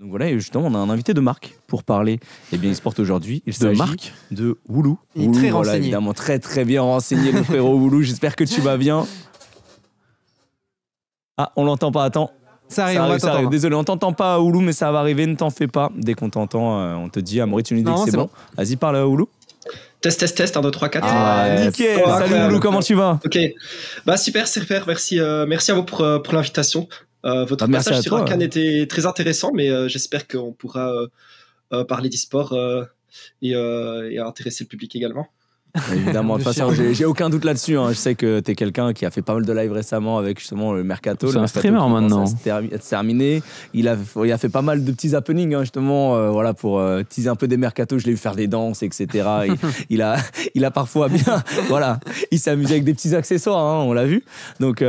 Donc voilà, et justement, on a un invité de marque pour parler e-sport aujourd'hui. Il s'agit de Woulou. Il est très renseigné. Voilà, évidemment, très très bien renseigné, le frérot Woulou. J'espère que tu vas bien. Ah, on l'entend pas, attends. Ça arrive. Désolé, on t'entend pas, Woulou, mais ça va arriver, ne t'en fais pas. Dès qu'on t'entend, on te dit, Amaury, tu nous dis que c'est bon. Vas-y, parle à Woulou. Test, 1, 2, 3, 4. Ah, nickel. Salut Woulou, comment tu vas? Ok. Bah, super. Merci à vous pour l'invitation. Votre message sur Arcane était très intéressant, mais j'espère qu'on pourra parler d'e-sport et intéresser le public également. Évidemment, de toute façon, j'ai aucun doute là-dessus. Hein. Je sais que tu es quelqu'un qui a fait pas mal de live récemment avec justement le Mercato. C'est un streamer maintenant. C'est terminé. Il a fait pas mal de petits happenings, hein, justement, voilà, pour teaser un peu des Mercato. Je l'ai vu faire des danses, etc. il a parfois bien. Voilà, il s'est amusé avec des petits accessoires, hein, on l'a vu. Donc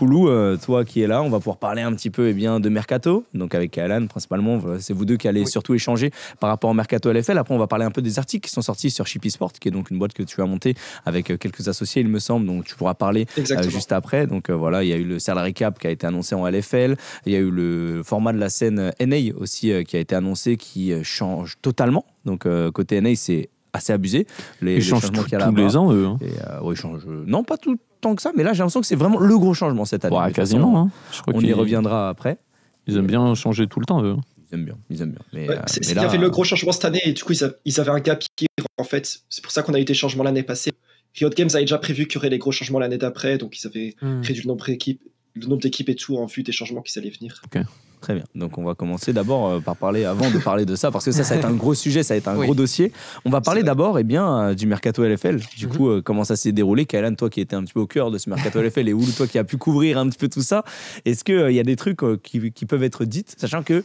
Woulou, toi qui es là, on va pouvoir parler un petit peu de Mercato. Donc avec Alan, principalement, c'est vous deux qui allez surtout échanger par rapport au Mercato LFL. Après, on va parler un peu des articles qui sont sortis sur Ship Esport, qui est donc une boîte que tu as monté avec quelques associés, il me semble, donc tu pourras parler juste après. Donc voilà, il y a eu le salary cap qui a été annoncé en LFL, il y a eu le format de la scène NA aussi qui a été annoncé, qui change totalement. Donc côté NA, c'est assez abusé. Ils changent tous les ans, eux. Hein. Ils changent, non, pas tout tant que ça, mais là j'ai l'impression que c'est vraiment le gros changement cette année. Ouais, quasiment. Hein. Je crois on y reviendra après. Ils aiment bien changer tout le temps, eux. Ils aiment bien. Mais, il y avait le gros changement cette année et du coup ils avaient un gap en fait. C'est pour ça qu'on a eu des changements l'année passée. Riot Games avait déjà prévu qu'il y aurait les gros changements l'année d'après, donc ils avaient réduit le nombre d'équipes et tout en vue des changements qui allaient venir. Ok. Très bien. Donc on va commencer d'abord par parler, avant de parler de ça, parce que ça va être un gros sujet, ça va être un gros dossier. On va parler d'abord du Mercato LFL. Du coup, comment ça s'est déroulé. Kailan, toi qui étais un petit peu au cœur de ce Mercato LFL, et Woulou, toi qui as pu couvrir un petit peu tout ça, est-ce qu'il y a des trucs qui peuvent être dits, sachant que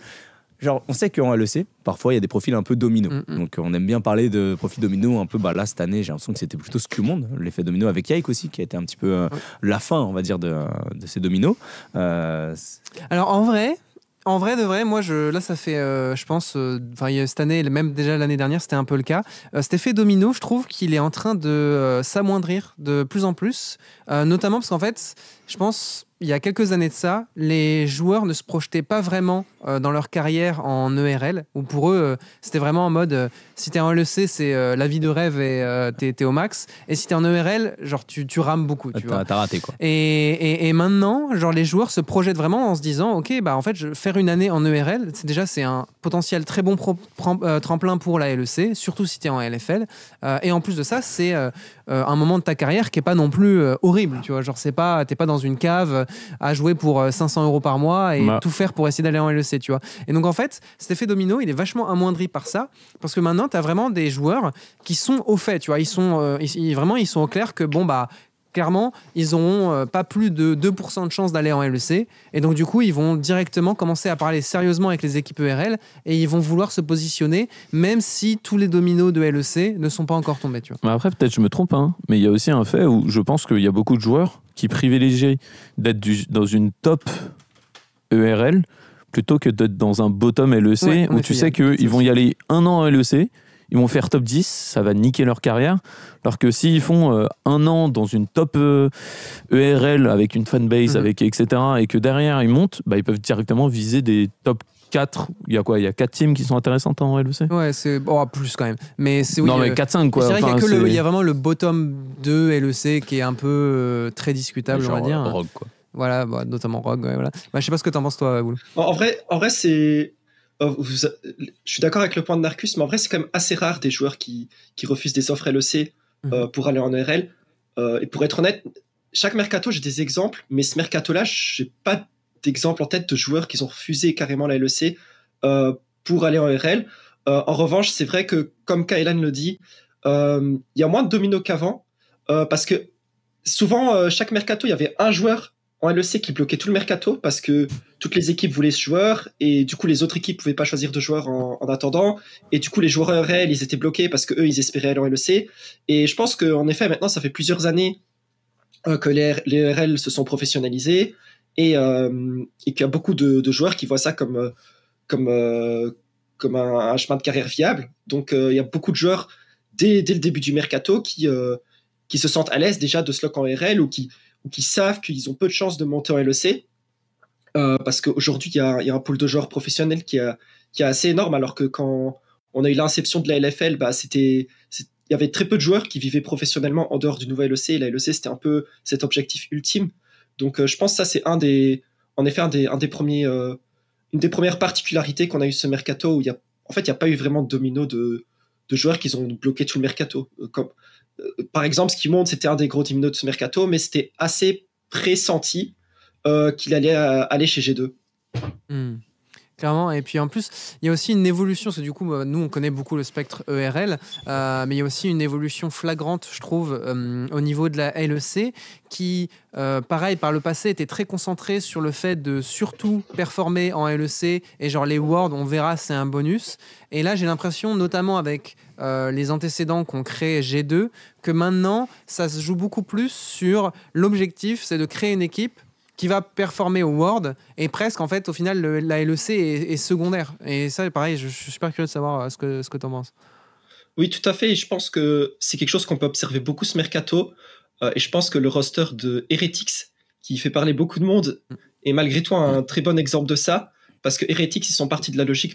genre, on sait qu'en LEC, parfois, il y a des profils un peu domino. Donc, on aime bien parler de profils domino un peu. Bah, là, cette année, j'ai l'impression que c'était plutôt Scummonde, l'effet domino avec Yike aussi, qui a été un petit peu la fin, on va dire, de ces dominos. Alors, en vrai, de vrai, moi, là, ça fait, je pense, cette année, même déjà l'année dernière, c'était un peu le cas. Cet effet domino, je trouve qu'il est en train de s'amoindrir de plus en plus, notamment parce qu'en fait, je pense, il y a quelques années de ça, les joueurs ne se projetaient pas vraiment dans leur carrière en ERL, où pour eux, c'était vraiment en mode, si t'es en LEC, c'est la vie de rêve et t'es au max, et si t'es en ERL, genre tu rames beaucoup. T'as raté, quoi. Et maintenant, genre les joueurs se projettent vraiment en se disant, ok, bah en fait, faire une année en ERL, c'est un potentiel très bon tremplin pour la LEC, surtout si t'es en LFL, et en plus de ça, c'est un moment de ta carrière qui est pas non plus horrible, tu vois, genre t'es pas dans une cave à jouer pour 500 € par mois et tout faire pour essayer d'aller en LEC, tu vois. Et donc en fait, cet effet domino, il est vachement amoindri par ça, parce que maintenant, tu as vraiment des joueurs qui sont au fait, tu vois, ils sont au clair que bon bah clairement, ils n'auront pas plus de 2% de chance d'aller en LEC. Et donc, du coup, ils vont directement commencer à parler sérieusement avec les équipes ERL et ils vont vouloir se positionner, même si tous les dominos de LEC ne sont pas encore tombés. Tu vois. Mais après, peut-être je me trompe, hein, mais il y a aussi un fait où je pense qu'il y a beaucoup de joueurs qui privilégient d'être dans une top ERL plutôt que d'être dans un bottom LEC où tu sais qu'ils vont y aller un an en LEC. Ils vont faire top 10, ça va niquer leur carrière. Alors que s'ils font un an dans une top ERL avec une fanbase, etc., et que derrière ils montent, bah, ils peuvent directement viser des top 4. Il y a quoi? Il y a 4 teams qui sont intéressantes en LEC? Ouais, c'est plus quand même. Mais c'est non, mais 4-5 quoi. C'est vrai qu'il y a vraiment le bottom 2 LEC qui est un peu très discutable, on va dire. Rogue, quoi. Voilà, notamment Rogue. Ouais, voilà. Bah, je sais pas ce que t'en penses, toi, Woulou. En vrai, c'est. Je suis d'accord avec le point de Marcus, mais en vrai, c'est quand même assez rare des joueurs qui refusent des offres LEC pour aller en ERL. Et pour être honnête, chaque mercato, j'ai des exemples, mais ce mercato-là, j'ai pas d'exemple en tête de joueurs qui ont refusé carrément la LEC pour aller en ERL. En revanche, c'est vrai que, comme Kailan le dit, il y a moins de dominos qu'avant, parce que souvent, chaque mercato, il y avait un joueur en LEC qui bloquait tout le mercato parce que toutes les équipes voulaient ce joueur et du coup les autres équipes pouvaient pas choisir de joueurs en attendant et du coup les joueurs ERL ils étaient bloqués parce que eux ils espéraient aller en LEC et je pense qu'en effet maintenant ça fait plusieurs années que les ERL se sont professionnalisés et qu'il y a beaucoup de joueurs qui voient ça comme un chemin de carrière viable. Donc il y a beaucoup de joueurs dès le début du mercato qui se sentent à l'aise déjà de se lock en ERL ou qui savent qu'ils ont peu de chances de monter en LEC parce qu'aujourd'hui il y a un pool de joueurs professionnels qui est assez énorme, alors que quand on a eu l'inception de la LFL, il y avait très peu de joueurs qui vivaient professionnellement en dehors du nouveau LEC, et la LEC, c'était un peu cet objectif ultime. Donc je pense que ça, c'est un des premiers, une des premières particularités qu'on a eu ce mercato, où il n'y a pas eu vraiment de domino de joueurs qui ont bloqué tout le mercato. Par exemple, ce qui montre, c'était un des gros dominos de ce mercato, mais c'était assez pressenti qu'il allait aller chez G2. Clairement, et puis en plus, il y a aussi une évolution, parce que du coup, nous, on connaît beaucoup le spectre ERL, mais il y a aussi une évolution flagrante, je trouve, au niveau de la LEC, qui, pareil, par le passé, était très concentrée sur le fait de surtout performer en LEC, et genre les Worlds, on verra, c'est un bonus. Et là, j'ai l'impression, notamment avec les antécédents qu'ont créé G2, que maintenant, ça se joue beaucoup plus sur l'objectif, c'est de créer une équipe qui va performer au World, et presque, en fait, au final, la LEC est secondaire. Et ça, pareil, je suis super curieux de savoir ce que tu en penses. Oui, tout à fait. Et je pense que c'est quelque chose qu'on peut observer beaucoup ce mercato. Et je pense que le roster de Heretics, qui fait parler beaucoup de monde, est malgré tout un très bon exemple de ça. Parce que Heretics, ils sont partis de la logique,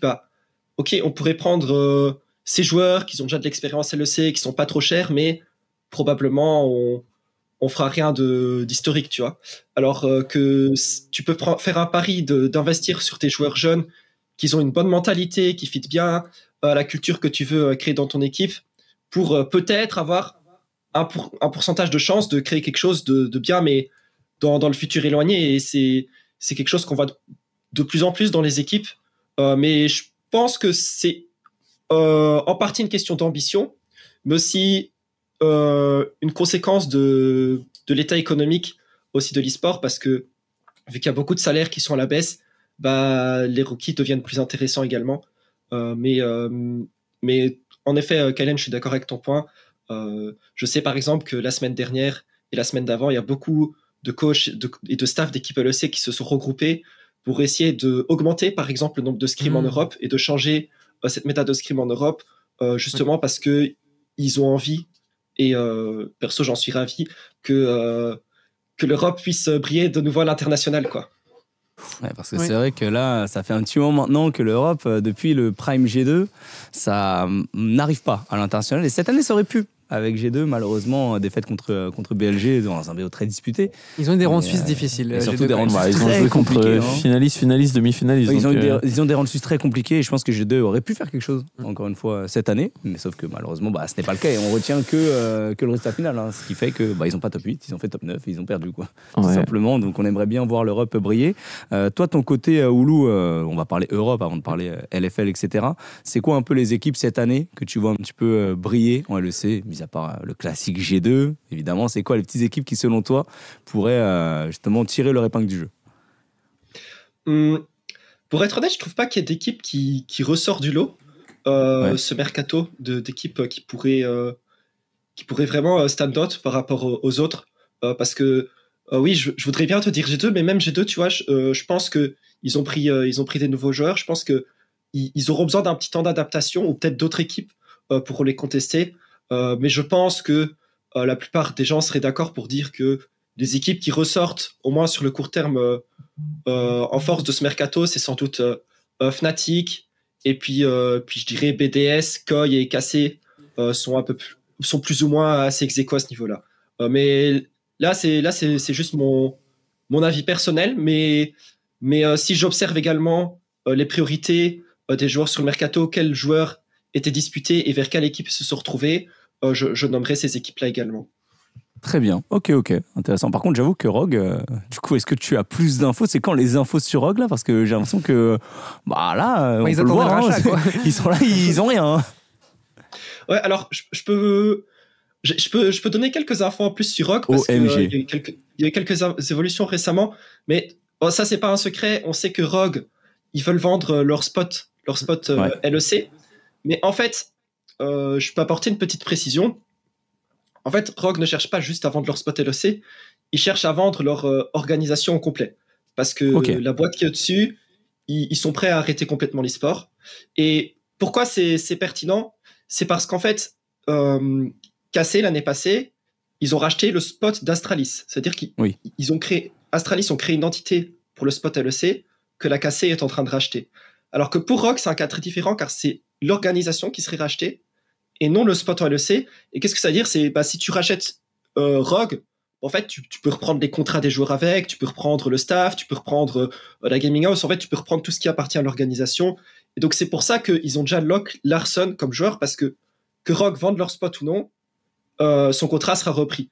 ok, on pourrait prendre ces joueurs qui ont déjà de l'expérience LEC, qui sont pas trop chers, mais probablement on fera rien d'historique, tu vois. Alors que tu peux faire un pari d'investir sur tes joueurs jeunes qui ont une bonne mentalité, qui fit bien à la culture que tu veux créer dans ton équipe, pour peut-être avoir un pourcentage de chance de créer quelque chose de bien, mais dans le futur éloigné. Et c'est quelque chose qu'on voit de plus en plus dans les équipes. Mais je pense que c'est en partie une question d'ambition, mais aussi une conséquence de l'état économique aussi de l'e-sport, parce que vu qu'il y a beaucoup de salaires qui sont à la baisse, les rookies deviennent plus intéressants également. Mais en effet, Kylian, je suis d'accord avec ton point. Je sais par exemple que la semaine dernière et la semaine d'avant, il y a beaucoup de coachs et de staff d'équipe LEC qui se sont regroupés pour essayer d'augmenter par exemple le nombre de scrims en Europe, et de changer cette méthode de scrim en Europe, justement parce qu'ils ont envie, et perso j'en suis ravi, que l'Europe puisse briller de nouveau à l'international, quoi. Ouais, parce que c'est vrai que là, ça fait un petit moment maintenant que l'Europe, depuis le Prime G2, ça n'arrive pas à l'international. Et cette année, ça aurait pu. Avec G2, malheureusement, défaite contre BLG dans un BO très disputé. Ils ont eu des rounds suisses difficiles. Et surtout des rounds suisses ils ont joué contre finalistes, demi-finalistes. Ils ont des rounds suisses très compliqués, et je pense que G2 aurait pu faire quelque chose, encore une fois, cette année. Mais sauf que malheureusement, ce n'est pas le cas, et on retient que le résultat final. Ce qui fait que ils n'ont pas top 8, ils ont fait top 9, et ils ont perdu, quoi. Tout simplement. Donc on aimerait bien voir l'Europe briller. Toi, ton côté, Oulou, on va parler Europe avant de parler LFL, etc. C'est quoi un peu les équipes cette année que tu vois un petit peu briller en LEC, à part le classique G2, évidemment? C'est quoi les petites équipes qui, selon toi, pourraient justement tirer leur épingle du jeu? Pour être honnête, je trouve pas qu'il y ait d'équipe qui ressort du lot. Ce mercato d'équipes qui pourrait vraiment stand out par rapport aux autres. Parce que, oui, je voudrais bien te dire G2, mais même G2, tu vois, je pense qu'ils ont pris des nouveaux joueurs. Je pense qu'ils auront besoin d'un petit temps d'adaptation, ou peut-être d'autres équipes pour les contester. Mais je pense que la plupart des gens seraient d'accord pour dire que les équipes qui ressortent, au moins sur le court terme, en force de ce mercato, c'est sans doute Fnatic, et puis je dirais BDS, Koi et KC sont plus ou moins assez ex-aequo à ce niveau-là. Mais là, c'est juste mon avis personnel, mais si j'observe également les priorités des joueurs sur le mercato, quels joueurs étaient disputés et vers quelle équipe se sont retrouvés, je nommerai ces équipes-là également. Très bien, ok, intéressant. Par contre, j'avoue que Rogue, du coup, est-ce que tu as plus d'infos? C'est quand les infos sur Rogue, là? Parce que j'ai l'impression que, là, ils attendent le rachat, quoi. Ils sont là, ils ont rien. Ouais, alors, je peux donner quelques infos en plus sur Rogue, parce qu'il y a eu quelques évolutions récemment, mais ça, c'est pas un secret. On sait que Rogue, ils veulent vendre leur spot LEC, mais en fait, je peux apporter une petite précision. En fait, Rogue ne cherche pas juste à vendre leur spot LEC, ils cherchent à vendre leur organisation au complet. Parce que la boîte qui est au-dessus, ils sont prêts à arrêter complètement l'e-sport. Et pourquoi c'est pertinent? C'est parce qu'en fait, KC, l'année passée, ils ont racheté le spot d'Astralis. C'est-à-dire qu'ils ont créé, Astralis ont créé une entité pour le spot LEC que la KC est en train de racheter. Alors que pour Rogue, c'est un cas très différent car c'est l'organisation qui serait rachetée et non le spot en LEC. Et qu'est-ce que ça veut dire? C'est si tu rachètes Rogue, en fait, tu peux reprendre les contrats des joueurs avec, tu peux reprendre le staff, tu peux reprendre la gaming house. En fait, tu peux reprendre tout ce qui appartient à l'organisation. Et donc, c'est pour ça qu'ils ont déjà lock Larson comme joueur parce que Rogue vende leur spot ou non, son contrat sera repris.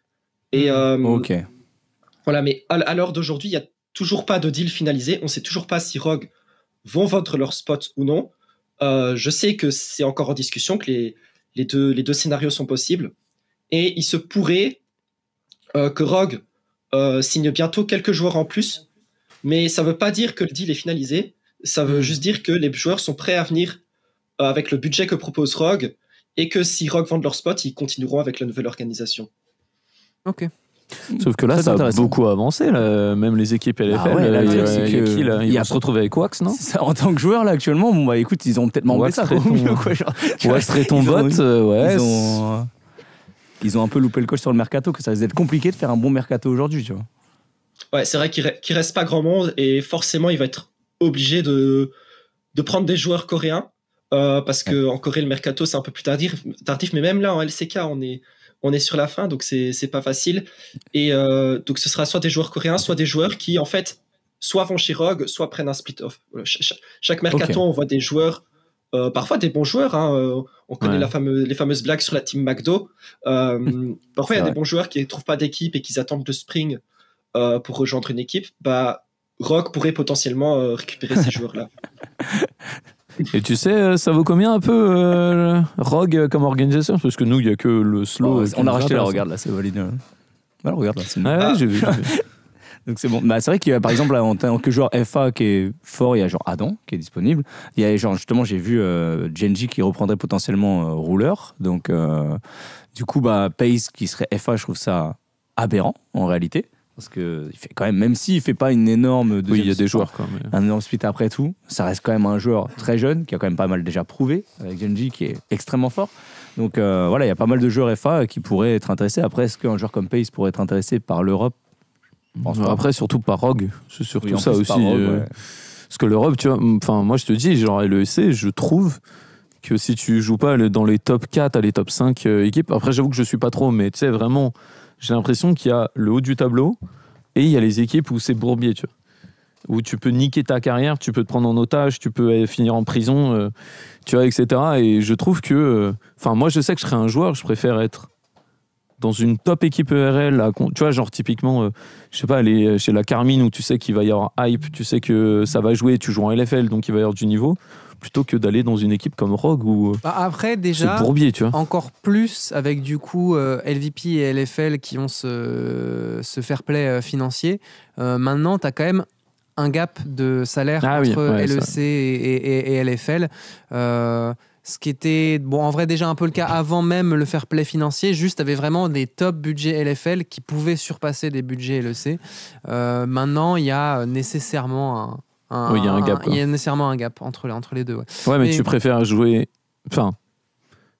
Et Ok. voilà, mais à l'heure d'aujourd'hui, il n'y a toujours pas de deal finalisé. On ne sait toujours pas si Rogue vont vendre leur spot ou non. Je sais que c'est encore en discussion, que les deux scénarios sont possibles. Et il se pourrait que Rogue signe bientôt quelques joueurs en plus, mais ça ne veut pas dire que le deal est finalisé. Ça veut juste dire que les joueurs sont prêts à venir avec le budget que propose Rogue et que si Rogue vendent leur spot, ils continueront avec la nouvelle organisation. Ok. Sauf que là, ça a beaucoup avancé, là. Même les équipes LFL. Il y a qui là? Ils vont se retrouver avec Wax, non? En tant que joueur, là, actuellement, bon, bah écoute, ils ont peut-être manqué ça. Wax ton bot, ouais. Ils ont un peu loupé le coche sur le mercato, que ça risque d'être compliqué de faire un bon mercato aujourd'hui, tu vois. Ouais, c'est vrai qu'il reste pas grand monde et forcément, il va être obligé de prendre des joueurs coréens parce que en Corée, le mercato, c'est un peu plus tardif, mais même là, en LCK, on est sur la fin, donc c'est pas facile. Et donc, ce sera soit des joueurs coréens, soit des joueurs qui, en fait, soit vont chez Rogue, soit prennent un split-off. Chaque mercato, on voit des joueurs, parfois des bons joueurs. On connaît les fameuses blagues sur la team McDo. Parfois, il y a des bons joueurs qui ne trouvent pas d'équipe et qui attendent le spring pour rejoindre une équipe. Rogue pourrait potentiellement récupérer ces joueurs-là. Et tu sais, ça vaut combien un peu Rogue comme organisation? Parce que nous, il n'y a que le slow. On a racheté la regarde là, c'est validé. Voilà, regarde là, c'est j'ai vu. Donc c'est bon. C'est vrai qu'il y a par exemple là, en tant que joueur FA qui est fort, il y a genre Adam qui est disponible. Il y a genre justement j'ai vu Genji qui reprendrait potentiellement Ruler. Donc du coup Pace qui serait FA, je trouve ça aberrant en réalité. Parce que il fait quand même s'il fait pas une énorme oui, il y a des joueurs quand même. Un énorme split après tout, ça reste quand même un joueur très jeune qui a quand même pas mal déjà prouvé avec Genji qui est extrêmement fort. Donc voilà, il y a pas mal de joueurs FA qui pourraient être intéressés. Après, est-ce qu'un joueur comme Pace pourrait être intéressé par l'Europe? Après, surtout par Rogue, c'est surtout ça aussi. Rogue, parce que l'Europe, tu vois, enfin moi je te dis, genre LEC, je trouve que si tu joues pas dans les top 4 à les top 5 équipes, après j'avoue que je suis pas trop, mais tu sais vraiment, j'ai l'impression qu'il y a le haut du tableau et il y a les équipes où c'est bourbier, tu vois. Où tu peux niquer ta carrière, tu peux te prendre en otage, tu peux finir en prison, tu vois, etc. Et je trouve que, moi je sais que je serais un joueur, je préfère être dans une top équipe ERL, tu vois, genre typiquement, je sais pas, aller chez la Carmine où tu sais qu'il va y avoir hype, tu sais que ça va jouer, tu joues en LFL, donc il va y avoir du niveau, plutôt que d'aller dans une équipe comme Rogue où après, déjà, c'est bourbier, tu vois. Encore plus avec du coup LVP et LFL qui ont ce fair play financier. Maintenant, tu as quand même un gap de salaire entre LEC et LFL. Ce qui était, en vrai, déjà un peu le cas avant même le fair play financier. Juste, avait vraiment des top budgets LFL qui pouvaient surpasser des budgets LEC. Maintenant, il y a nécessairement il y a un gap. Il y a nécessairement un gap entre les deux. Ouais, mais tu préfères jouer...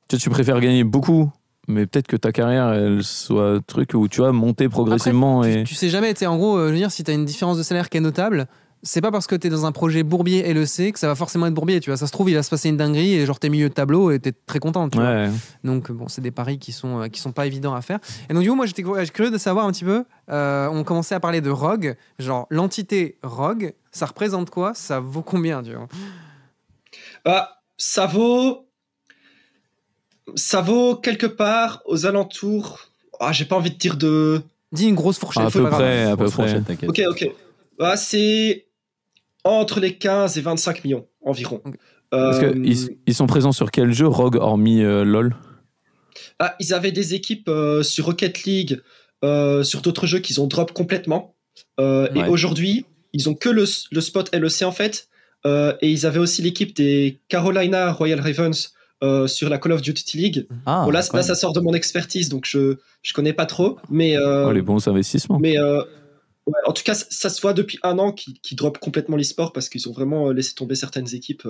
tu préfères gagner beaucoup, mais peut-être que ta carrière, elle soit truc où tu vas monter progressivement. Après, tu sais jamais. En gros, je veux dire, si tu as une différence de salaire qui est notable, c'est pas parce que t'es dans un projet bourbier LEC que ça va forcément être bourbier, tu vois. Ça se trouve, il va se passer une dinguerie et genre t'es milieu de tableau et t'es très content, tu vois. Donc bon, c'est des paris qui sont pas évidents à faire. Et donc du coup, moi j'étais curieux de savoir un petit peu, on commençait à parler de Rogue, genre l'entité Rogue, ça représente quoi? Ça vaut combien, tu vois? Ça vaut quelque part aux alentours, j'ai pas envie de dire de... Dis une grosse fourchette. À peu près. Ok. C'est entre les 15 et 25 millions environ. Okay. Parce ils sont présents sur quel jeu, Rogue, hormis LoL? Ils avaient des équipes sur Rocket League, sur d'autres jeux qu'ils ont drop complètement. Et aujourd'hui, ils ont que le spot LEC en fait. Et ils avaient aussi l'équipe des Carolina Royal Ravens sur la Call of Duty League. Là, ça sort de mon expertise, donc je connais pas trop. Mais, les bons investissements. Mais en tout cas, ça se voit depuis un an qu'ils dropent complètement l'e-sport parce qu'ils ont vraiment laissé tomber certaines équipes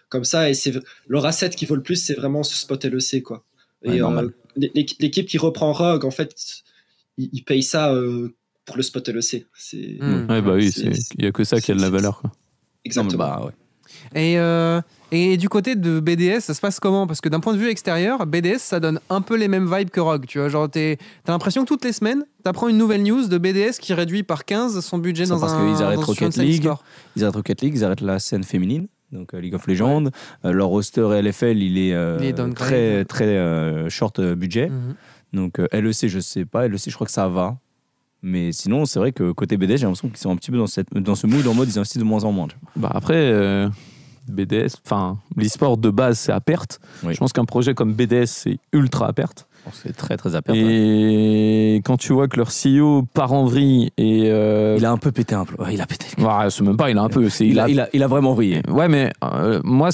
comme ça. Et c'est leur asset qui vaut le plus, c'est vraiment ce spot LEC, quoi. Et l'équipe qui reprend Rogue, en fait, ils payent ça pour le spot LEC. Il n'y a que ça qui a de la valeur, quoi. Exactement. Et du côté de BDS, ça se passe comment? Parce que d'un point de vue extérieur, BDS, ça donne un peu les mêmes vibes que Rogue. Tu vois, genre, t'as l'impression que toutes les semaines, t'apprends une nouvelle news de BDS qui réduit par 15 son budget dans parce qu'ils arrêtent Rocket League, ils arrêtent la scène féminine. Donc League of Legends, leur roster LFL, il est très, très short budget. Donc LEC, je sais pas. LEC, je crois que ça va. Mais sinon, c'est vrai que côté BDS, j'ai l'impression qu'ils sont un petit peu dans ce mood en mode ils investissent de moins en moins. Bah après, BDS, enfin, l'e-sport de base, c'est à perte. Oui. Je pense qu'un projet comme BDS, c'est ultra à perte. C'est très, très à perte. Et quand tu vois que leur CEO part en vrille et... Il a un peu pété un peu. Ouais, il a pété. Ouais, c'est même pas, il a un peu... Il a vraiment vrillé. Ouais, mais moi,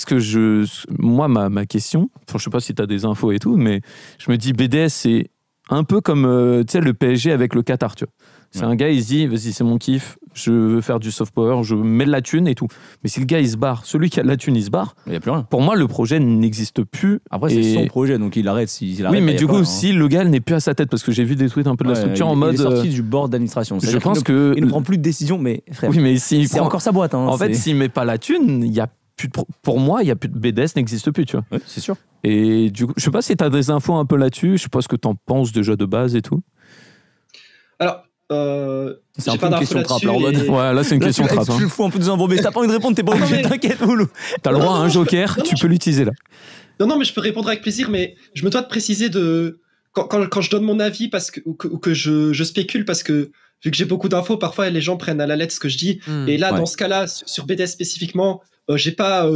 ma question, enfin, je sais pas si tu as des infos et tout, mais je me dis, BDS, c'est un peu comme tu sais, le PSG avec le Qatar, tu vois. C'est un gars, il se dit, vas-y, c'est mon kiff, je veux faire du soft power, je mets de la thune et tout. Mais si le gars, il se barre, celui qui a de la thune, il se barre, il n'y a plus rien. Pour moi, le projet n'existe plus. Après, c'est son projet, donc il arrête. S'il arrête oui, mais du coup, si le gars n'est plus à sa tête, parce que j'ai vu des tweets un peu de la structure en mode... Il est sorti du board d'administration. Je pense que... Il ne prend plus de décision, mais frère, oui, mais c'est encore sa boîte. Hein, en fait, s'il ne met pas la thune, il y a plus pour moi, il y a plus de BDS n'existe plus, tu vois. Oui, c'est sûr. Et du coup, je sais pas si tu as des infos un peu là-dessus, je sais pas ce que tu en penses déjà de base et tout. Alors, c'est un peu une question trappe là en mode. Ouais, là c'est une question trappe. Tu le fous un peu des embourbés. T'as pas envie de répondre, t'es pas obligé, t'inquiète, Moulou. T'as le droit à un joker, tu peux l'utiliser là. Non, mais je peux répondre avec plaisir, mais je me dois de préciser quand je donne mon avis ou que je spécule, parce que vu que j'ai beaucoup d'infos, parfois les gens prennent à la lettre ce que je dis. Et là, dans ce cas-là, sur BDS spécifiquement, j'ai pas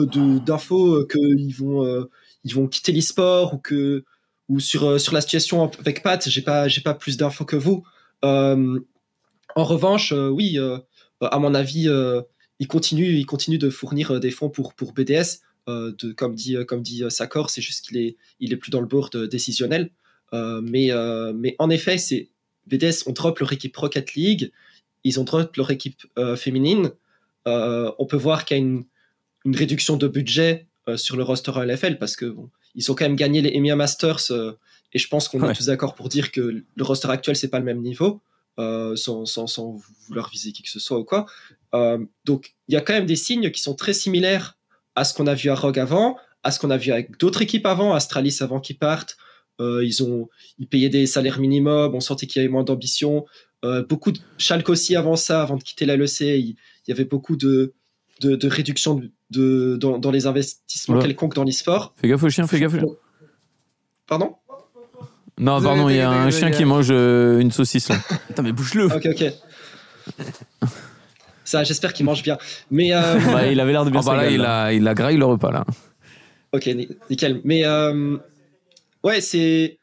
d'infos qu'ils vont quitter l'e-sport ou sur la situation avec Pat, j'ai pas plus d'infos que vous. En revanche, oui, à mon avis, il continue de fournir des fonds pour BDS. Comme dit Sakor, c'est juste qu'il est plus dans le board décisionnel. Mais en effet, c'est BDS ont drop leur équipe Rocket League, ils ont drop leur équipe féminine. On peut voir qu'il y a une réduction de budget sur le roster LFL parce que ils ont quand même gagné les EMEA Masters et je pense qu'on est tous d'accord pour dire que le roster actuel c'est pas le même niveau. Sans vouloir viser qui que ce soit ou quoi. Donc, il y a quand même des signes qui sont très similaires à ce qu'on a vu à Rogue avant, à ce qu'on a vu avec d'autres équipes avant, Astralis avant qu'ils partent. Ils payaient des salaires minimums, on sentait qu'il y avait moins d'ambition. Beaucoup de Schalke aussi avant ça, avant de quitter la LEC, il y avait beaucoup de réduction dans les investissements quelconques dans l'e-sport. Fais gaffe au chien, fais gaffe. Pardon ? Non, pardon, il y a un chien qui mange une saucisse là. Attends, mais bouge-le. Ok. Ça, j'espère qu'il mange bien. Mais il avait l'air de bien là, il a graillé le repas là. Ok, nickel. Mais ouais, c'est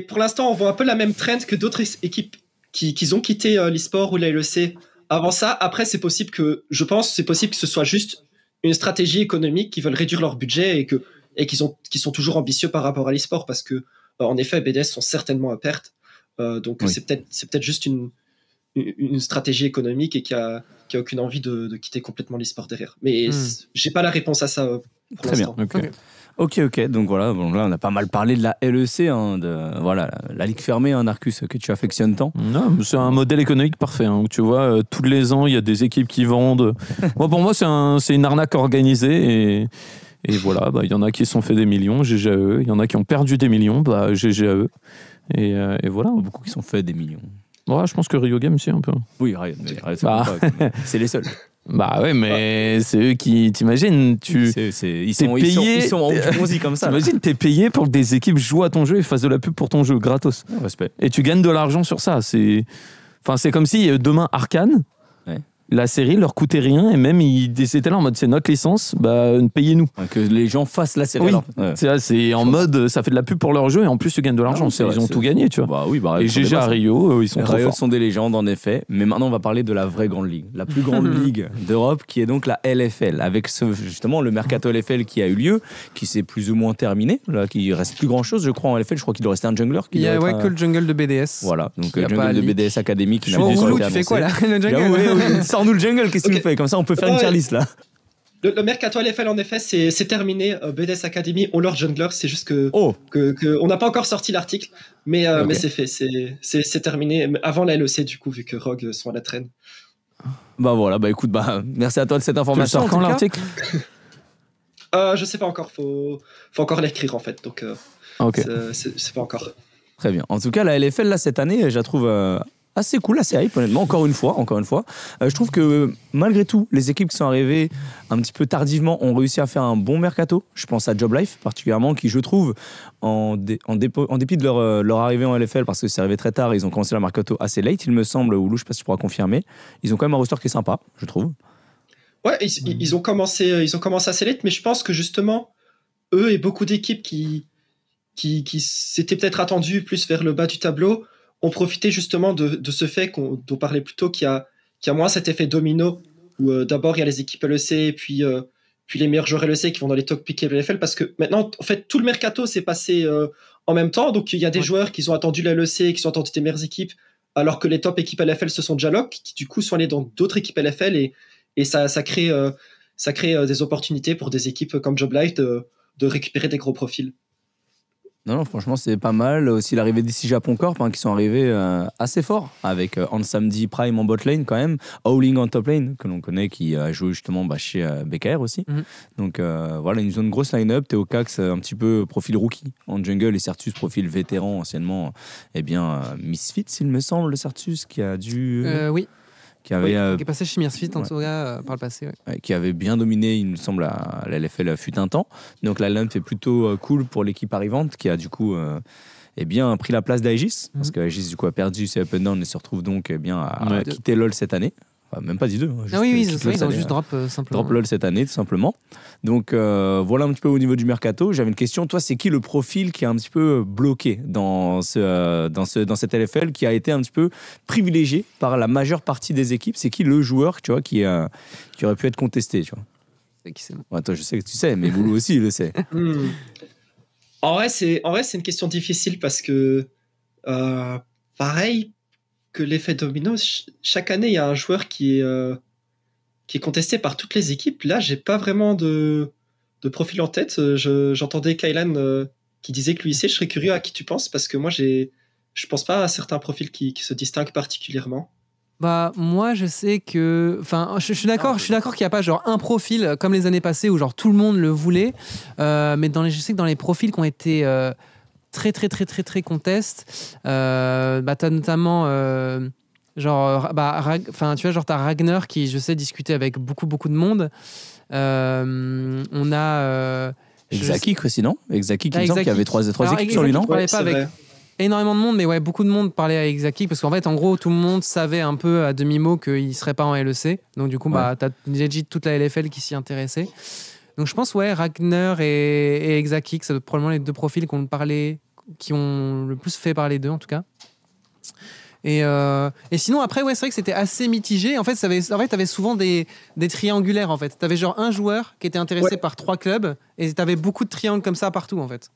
pour l'instant, on voit un peu la même trend que d'autres équipes qui ont quitté l'e-sport ou la LEC avant ça. Après, c'est possible que ce soit juste une stratégie économique qui veulent réduire leur budget et qui sont toujours ambitieux par rapport à l'e-sport parce que en effet BDS sont certainement à perte, donc c'est peut-être juste une stratégie économique et qui a aucune envie de quitter complètement l'e-sport derrière, mais j'ai pas la réponse à ça pour très l'instant. bien. Ok, donc voilà, là on a pas mal parlé de la LEC, la ligue fermée, Narcus, que tu affectionnes tant. Non, c'est un modèle économique parfait, où tu vois, tous les ans il y a des équipes qui vendent. Pour moi c'est une arnaque organisée et voilà, il y en a qui se sont fait des millions, GG à eux. Il y en a qui ont perdu des millions, GG à eux. Et voilà. Beaucoup qui sont fait des millions. Ouais, je pense que Rio Games, c'est un peu. Oui, Riot, c'est les seuls. Bah ouais, mais c'est eux qui, t'imagines, ils sont en bronzy comme ça. T'imagines, t'es payé pour que des équipes jouent à ton jeu et fassent de la pub pour ton jeu, gratos. Respect. Et tu gagnes de l'argent sur ça. C'est comme si demain, Arcane, la série leur coûtait rien et même ils étaient là en mode c'est notre licence, payez-nous. Que les gens fassent la série. Oui. C'est en mode ça fait de la pub pour leur jeu et en plus tu gagnes de l'argent. Ils ont tout gagné, tu vois. Et GG à Rio, ils sont trop forts. Sont des légendes en effet. Mais maintenant on va parler de la vraie grande ligue, la plus grande ligue d'Europe, qui est donc la LFL, avec justement le mercato LFL qui a eu lieu, qui s'est plus ou moins terminé. Là, qui reste plus grand chose, je crois en LFL. Je crois qu'il doit rester un jungler. Il y a que le jungle de BDS. Voilà, donc le jungle de BDS Academy qui tu fais quoi là? Le jungle. Sors-nous le jungle, qu'est-ce que tu fais? Comme ça, on peut faire une tier list là. Le mercato LFL, en effet, c'est terminé. BDS Academy ont leur jungler. C'est juste que on n'a pas encore sorti l'article, mais c'est fait. C'est terminé avant la LEC, du coup, vu que Rogue sont à la traîne. Bah voilà, bah écoute, merci à toi de cette Tu le information. sors quand en tout cas. l'article? Je sais pas encore, faut encore l'écrire en fait, donc Ok. c'est pas encore. Très bien. En tout cas, la LFL, là, cette année, je la trouve assez cool, assez hype, honnêtement. Encore une fois. Je trouve que malgré tout, les équipes qui sont arrivées un petit peu tardivement ont réussi à faire un bon mercato. Je pense à Job Life, particulièrement, qui, je trouve, en dépit de leur arrivée en LFL, parce que c'est arrivé très tard, ils ont commencé leur mercato assez late, il me semble, ou Lou, je sais pas si tu pourras confirmer. Ils ont quand même un roster qui est sympa, je trouve. Ouais, ils ont commencé assez late, mais je pense que justement, eux et beaucoup d'équipes qui s'étaient peut-être attendues plus vers le bas du tableau ont profité justement de ce fait dont on parlait plus tôt, qu'il y a moins cet effet domino, où d'abord il y a les équipes LEC, puis les meilleurs joueurs LEC qui vont dans les top pick LFL, parce que maintenant, en fait, tout le mercato s'est passé en même temps, donc il y a des joueurs qui ont attendu la LEC, qui sont attendus des meilleures équipes, alors que les top équipes LFL se sont déjà lock, qui du coup sont allés dans d'autres équipes LFL, et ça crée des opportunités pour des équipes comme Job Life de récupérer des gros profils. Non, franchement, c'est pas mal. Aussi l'arrivée d'ici Japon Corp, qui sont arrivés assez fort, avec Samedi Prime en bot lane quand même, Howling en top lane, que l'on connaît, qui a joué justement chez BKR aussi. Donc voilà, ils ont une grosse line-up. Théocax, un petit peu profil rookie en jungle, et Certus, profil vétéran, anciennement, Misfits, il me semble, le Certus, qui a dû... Oui. Qui avait, qui est passé chez Misfits en tout cas par le passé. Qui avait bien dominé, il me semble, à la LFL fut un temps. Donc la line est plutôt cool pour l'équipe arrivante, qui a du coup pris la place d'Aegis, parce qu'Aegis du coup a perdu ses up and down et se retrouve donc à quitter LoL cette année. Enfin, même pas D2. Ils ont juste drop simplement. Drop LoL cette année, tout simplement. Donc voilà un petit peu au niveau du mercato. J'avais une question. Toi, c'est qui le profil qui est un petit peu bloqué dans cette LFL, qui a été un petit peu privilégié par la majeure partie des équipes? C'est qui le joueur, tu vois, qui aurait pu être contesté, tu vois? C'est qui, c'est bon. Ouais, toi, je sais que tu sais, mais Boulou aussi, il le sait. En vrai, c'est une question difficile parce que pareil que l'effet domino, chaque année, il y a un joueur qui est contesté par toutes les équipes. Là, j'ai pas vraiment de profil en tête. J'entendais Kylan qui disait que lui, je serais curieux à qui tu penses, parce que moi, je pense pas à certains profils qui se distinguent particulièrement. Moi, je sais que... Enfin, je suis d'accord qu'il n'y a pas genre un profil comme les années passées où genre tout le monde le voulait. Mais je sais que dans les profils qui ont été... très contest. T'as notamment tu vois, t'as Ragnar qui, je sais, discutait avec beaucoup de monde. On a Exakik aussi, non? Exakik, il me semble qu'il y avait trois équipes sur lui, non? Je parlais pas avec énormément de monde, mais ouais, beaucoup de monde parlait à Exakik, parce qu'en fait, en gros, tout le monde savait un peu à demi-mot qu'il serait pas en LEC. Donc du coup, t'as legit toute la LFL qui s'y intéressait. Donc je pense, Ragnar et Exakik, c'est probablement les deux profils qui ont le plus fait parler d'eux, en tout cas. Et sinon, après, c'est vrai que c'était assez mitigé. En fait, t'avais souvent des triangulaires, en fait. T'avais genre un joueur qui était intéressé par 3 clubs, et t'avais beaucoup de triangles comme ça partout, en fait.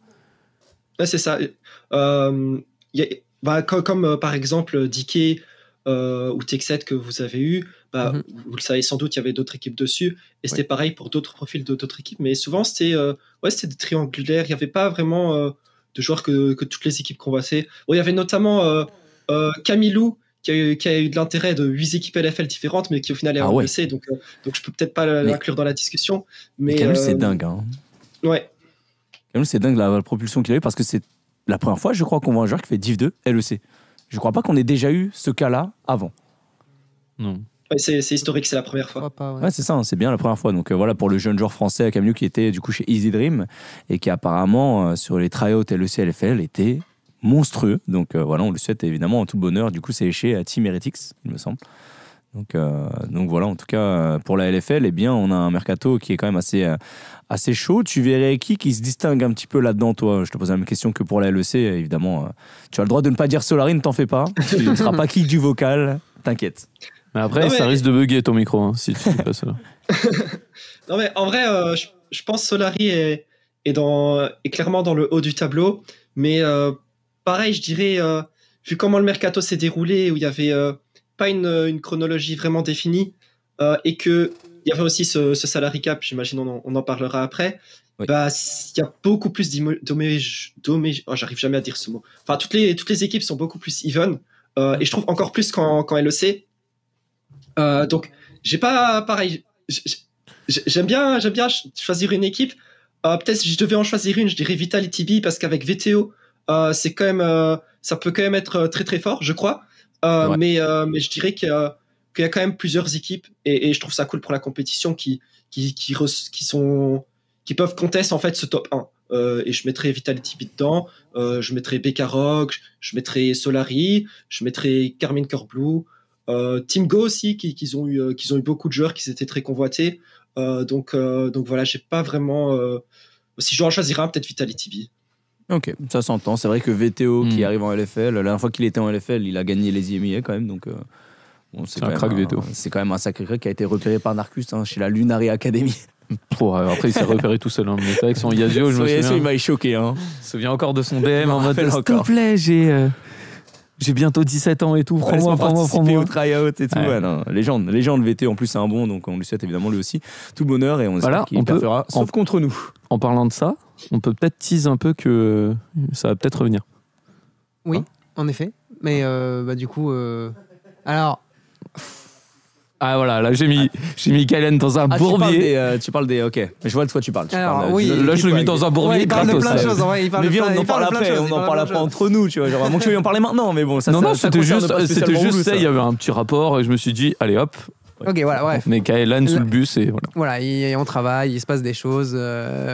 Ouais, c'est ça. Comme par exemple DK ou Tech7 que vous avez eu, vous le savez sans doute, il y avait d'autres équipes dessus, et c'était pareil pour d'autres profils d'autres équipes, mais souvent c'était des triangulaires. Il n'y avait pas vraiment de joueurs que toutes les équipes convoitaient. Il y avait notamment Camilou qui a eu de l'intérêt de 8 équipes LFL différentes, mais qui au final est en LEC, donc je peux peut-être pas l'inclure dans la discussion. Mais Camilou, c'est dingue. Hein. Ouais. Camilou, c'est dingue la propulsion qu'il a eu, parce que c'est la première fois, je crois, qu'on voit un joueur qui fait Div 2 LEC. Je crois pas qu'on ait déjà eu ce cas-là avant. Non. Ouais, c'est historique, c'est la première fois. Ouais, c'est ça, c'est bien la première fois. Donc voilà, pour le jeune joueur français Camilou, qui était du coup chez Easy Dream, et qui apparemment sur les tryouts LEC LFL était monstrueux. Donc voilà, on le souhaite évidemment en tout bonheur. Du coup, c'est chez Team Heretics, il me semble. Donc voilà, en tout cas, pour la LFL, on a un mercato qui est quand même assez chaud. Tu verrais qui se distingue un petit peu là-dedans, toi? Je te pose la même question que pour la LEC, évidemment. Tu as le droit de ne pas dire Solari, ne t'en fais pas. Tu ne seras pas kick du vocal, t'inquiète. Mais après, ça risque de bugger ton micro, si tu fais pas ça. Non, mais en vrai, je pense Solari est clairement dans le haut du tableau. Mais pareil, je dirais, vu comment le mercato s'est déroulé, où il y avait pas une chronologie vraiment définie, et qu'il y avait aussi ce salary cap, j'imagine on en parlera après, il y a beaucoup plus j'arrive jamais à dire ce mot. Enfin, toutes les équipes sont beaucoup plus even, et je trouve encore plus qu'en LEC. Donc, j'ai pas pareil. J'aime bien choisir une équipe. Peut-être si je devais en choisir une, je dirais Vitality B parce qu'avec VTO, c'est quand même, ça peut quand même être très très fort, je crois. Mais je dirais qu'il y a quand même plusieurs équipes et je trouve ça cool pour la compétition qui peuvent contester en fait ce top 1. Et je mettrais Vitality B dedans, je mettrais Bekarok, je mettrais Solari, je mettrais Karmine Corblue, Team Go aussi qu'ils ont eu beaucoup de joueurs qui s'étaient très convoités. Donc voilà, j'ai pas vraiment. Si je dois en choisir un, peut-être Vitality B. Ok, ça s'entend. C'est vrai que VTO qui arrive en LFL, la dernière fois qu'il était en LFL, il a gagné les IMIA quand même. Donc, bon, c'est un crack VTO. C'est quand même un sacré crack qui a été repéré par Narcus chez la Lunari Academy. Après, il s'est repéré tout seul. Mais c'est vrai que son Yasuo, je me souviens. Il m'a choqué. Je me souviens encore de son DM en mode s'il te plaît, j'ai bientôt 17 ans et tout. Prends-moi. Au try-out et tout. Ouais, non, légende VTO. En plus, c'est un bon, donc on lui souhaite évidemment lui aussi tout le bonheur et on espère qu'il perfera, sauf contre nous. En parlant de ça, on peut peut-être tease un peu que ça va peut-être revenir. Oui, en effet. Mais du coup, alors. Ah voilà, là j'ai mis Kalen dans un bourbier. Tu parles des. Ok, je vois de quoi tu parles. Alors, oui, là je l'ai mis dans un bourbier. Il parle de plein de choses. Mais viens, on en parle après. On en parle après entre nous, tu vois. Genre, vraiment que tu veux en parler maintenant, mais bon, ça. Non, c'était juste ça. Il y avait un petit rapport et je me suis dit, allez hop. Ok, voilà, bref. Mais Kalen sous le bus et voilà. Voilà, on travaille, il se passe des choses.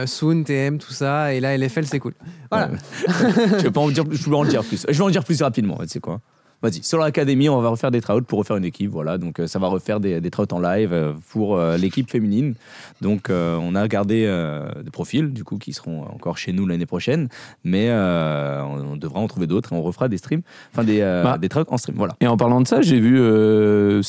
Soon, TM, tout ça, et là LFL c'est cool. Voilà. Je vais en dire plus. Je vais en dire plus rapidement. Tu sais quoi? Vas-y, sur l'académie, on va refaire des tryouts pour refaire une équipe. Voilà, donc ça va refaire des tryouts en live pour l'équipe féminine. Donc on a gardé des profils du coup qui seront encore chez nous l'année prochaine, mais on devra en trouver d'autres et on refera des streams, des tryouts en stream. Voilà. Et en parlant de ça, j'ai vu, je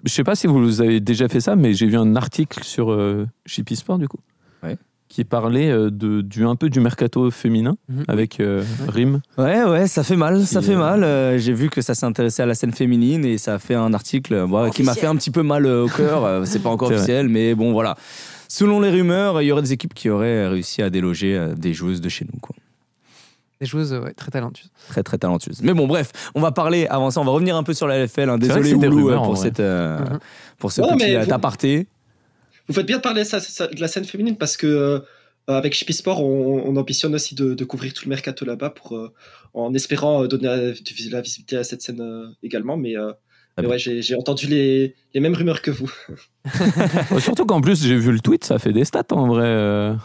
sais pas si vous avez déjà fait ça, mais j'ai vu un article sur Shippy Sport du coup. Ouais. Qui parlait un peu du mercato féminin avec Rim. Ouais, ça fait mal. J'ai vu que ça s'est intéressé à la scène féminine et ça a fait un article qui m'a fait un petit peu mal au cœur. C'est pas encore officiel, mais bon, voilà. Selon les rumeurs, il y aurait des équipes qui auraient réussi à déloger des joueuses de chez nous, quoi. Des joueuses très talentueuses. Très, très talentueuses. Mais bon, bref, on va parler avant ça. On va revenir un peu sur la LFL. Désolé, Oulou, pour ce petit aparté. Vous faites bien de parler de la scène féminine parce que avec Shippy Sport, on ambitionne aussi de couvrir tout le mercato là-bas en espérant donner la visibilité à cette scène également. Mais ouais, j'ai entendu les mêmes rumeurs que vous. Surtout qu'en plus, j'ai vu le tweet, ça fait des stats en vrai.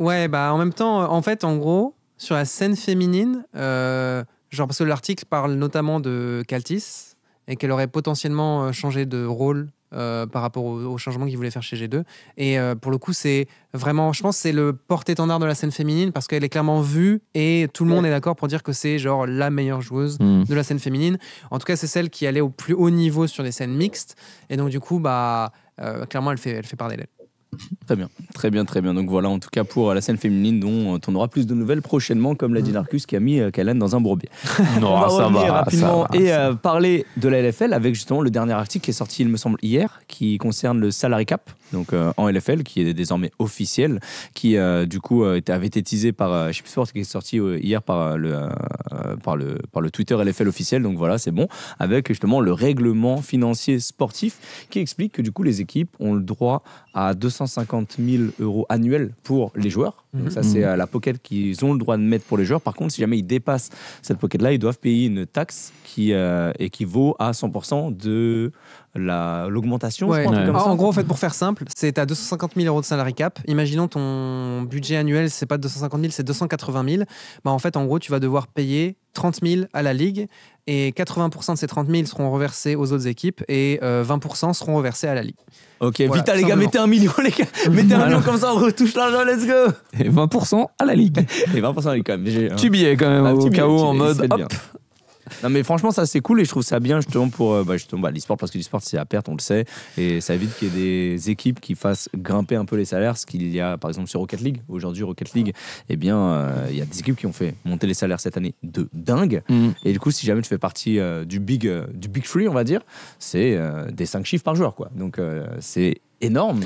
Ouais, en même temps, en fait, en gros, sur la scène féminine, parce que l'article parle notamment de Kaltis et qu'elle aurait potentiellement changé de rôle par rapport au changement qu'ils voulaient faire chez G2. Et pour le coup, c'est vraiment, je pense, c'est le porte-étendard de la scène féminine parce qu'elle est clairement vue et tout le monde est d'accord pour dire que c'est genre la meilleure joueuse de la scène féminine. En tout cas, c'est celle qui allait au plus haut niveau sur les scènes mixtes. Et donc, du coup, clairement, elle fait part d'elle. Très bien. Donc voilà, en tout cas pour la scène féminine dont on aura plus de nouvelles prochainement, comme l'a dit Narcus qui a mis Kalen dans un bourbier. Non, on va ça revenir va, rapidement ça va. et parler de la LFL avec justement le dernier article qui est sorti, il me semble, hier, qui concerne le salary cap, donc en LFL, qui est désormais officiel, qui du coup avait été teasé par Shippy Sport, qui est sorti hier par le Twitter LFL officiel. Donc voilà, c'est bon, avec justement le règlement financier sportif qui explique que du coup les équipes ont le droit à 250 000 € annuels pour les joueurs. Donc ça, c'est la pocket qu'ils ont le droit de mettre pour les joueurs. Par contre, si jamais ils dépassent cette pocket-là, ils doivent payer une taxe qui équivaut à 100% de l'augmentation. Ouais. En gros, en fait, pour faire simple, c'est à 250 000 € de salary cap. Imaginons ton budget annuel, c'est pas 250 000, c'est 280 000. En fait, en gros, tu vas devoir payer 30 000 à la ligue et 80% de ces 30 000 seront reversés aux autres équipes et 20% seront reversés à la ligue. Ok, voilà, vite les gars, mettez 1 million les gars, mettez 1 million comme ça on retouche l'argent, let's go. Et 20% à la ligue. Et 20% à la ligue quand même. Petit billet quand même au cas où en mode hop. Bien. Non mais franchement ça c'est cool et je trouve ça bien justement pour l'e-sport, parce que l'e-sport c'est à perte, on le sait, et ça évite qu'il y ait des équipes qui fassent grimper un peu les salaires, ce qu'il y a par exemple sur Rocket League. Aujourd'hui Rocket League, il y a des équipes qui ont fait monter les salaires cette année de dingue, et du coup si jamais tu fais partie du big free on va dire, c'est des 5 chiffres par joueur quoi, donc c'est énorme.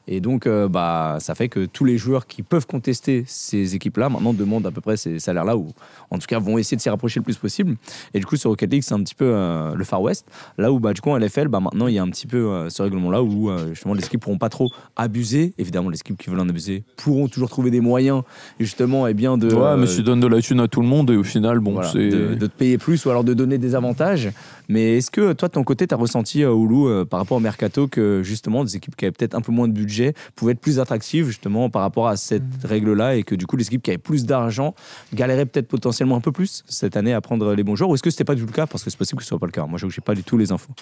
Et donc, ça fait que tous les joueurs qui peuvent contester ces équipes-là, maintenant, demandent à peu près ces salaires-là, ou en tout cas, vont essayer de s'y rapprocher le plus possible. Et du coup, sur Rocket League, c'est un petit peu le Far West. Là où, du coup, en LFL, maintenant, il y a un petit peu ce règlement-là où, justement, les équipes ne pourront pas trop abuser. Évidemment, les équipes qui veulent en abuser pourront toujours trouver des moyens, justement, de... Ouais, mais tu donnes de la thune à tout le monde et au final, c'est... De te payer plus ou alors de donner des avantages. Mais est-ce que toi, de ton côté, tu as ressenti, Oulu, par rapport au mercato, que justement, des équipes qui avaient peut-être un peu moins de budget pouvaient être plus attractives, justement, par rapport à cette règle-là, et que du coup, les équipes qui avaient plus d'argent galéraient peut-être potentiellement un peu plus cette année à prendre les bons joueurs? Ou est-ce que c'était pas du tout le cas? Parce que c'est possible que ce soit pas le cas. Moi, je n'ai pas du tout les infos.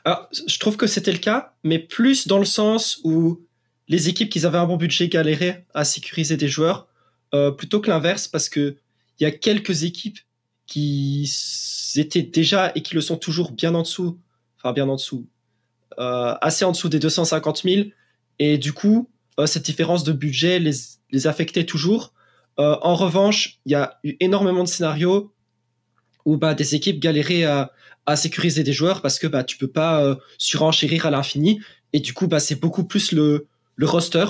Alors, je trouve que c'était le cas, mais plus dans le sens où les équipes qui avaient un bon budget galéraient à sécuriser des joueurs, plutôt que l'inverse, parce qu'il y a quelques équipes qui étaient déjà et qui le sont toujours bien en dessous, assez en dessous des 250 000, et du coup, cette différence de budget les affectait toujours. En revanche, il y a eu énormément de scénarios où des équipes galéraient à sécuriser des joueurs parce que tu peux pas surenchérir à l'infini, et du coup, c'est beaucoup plus le roster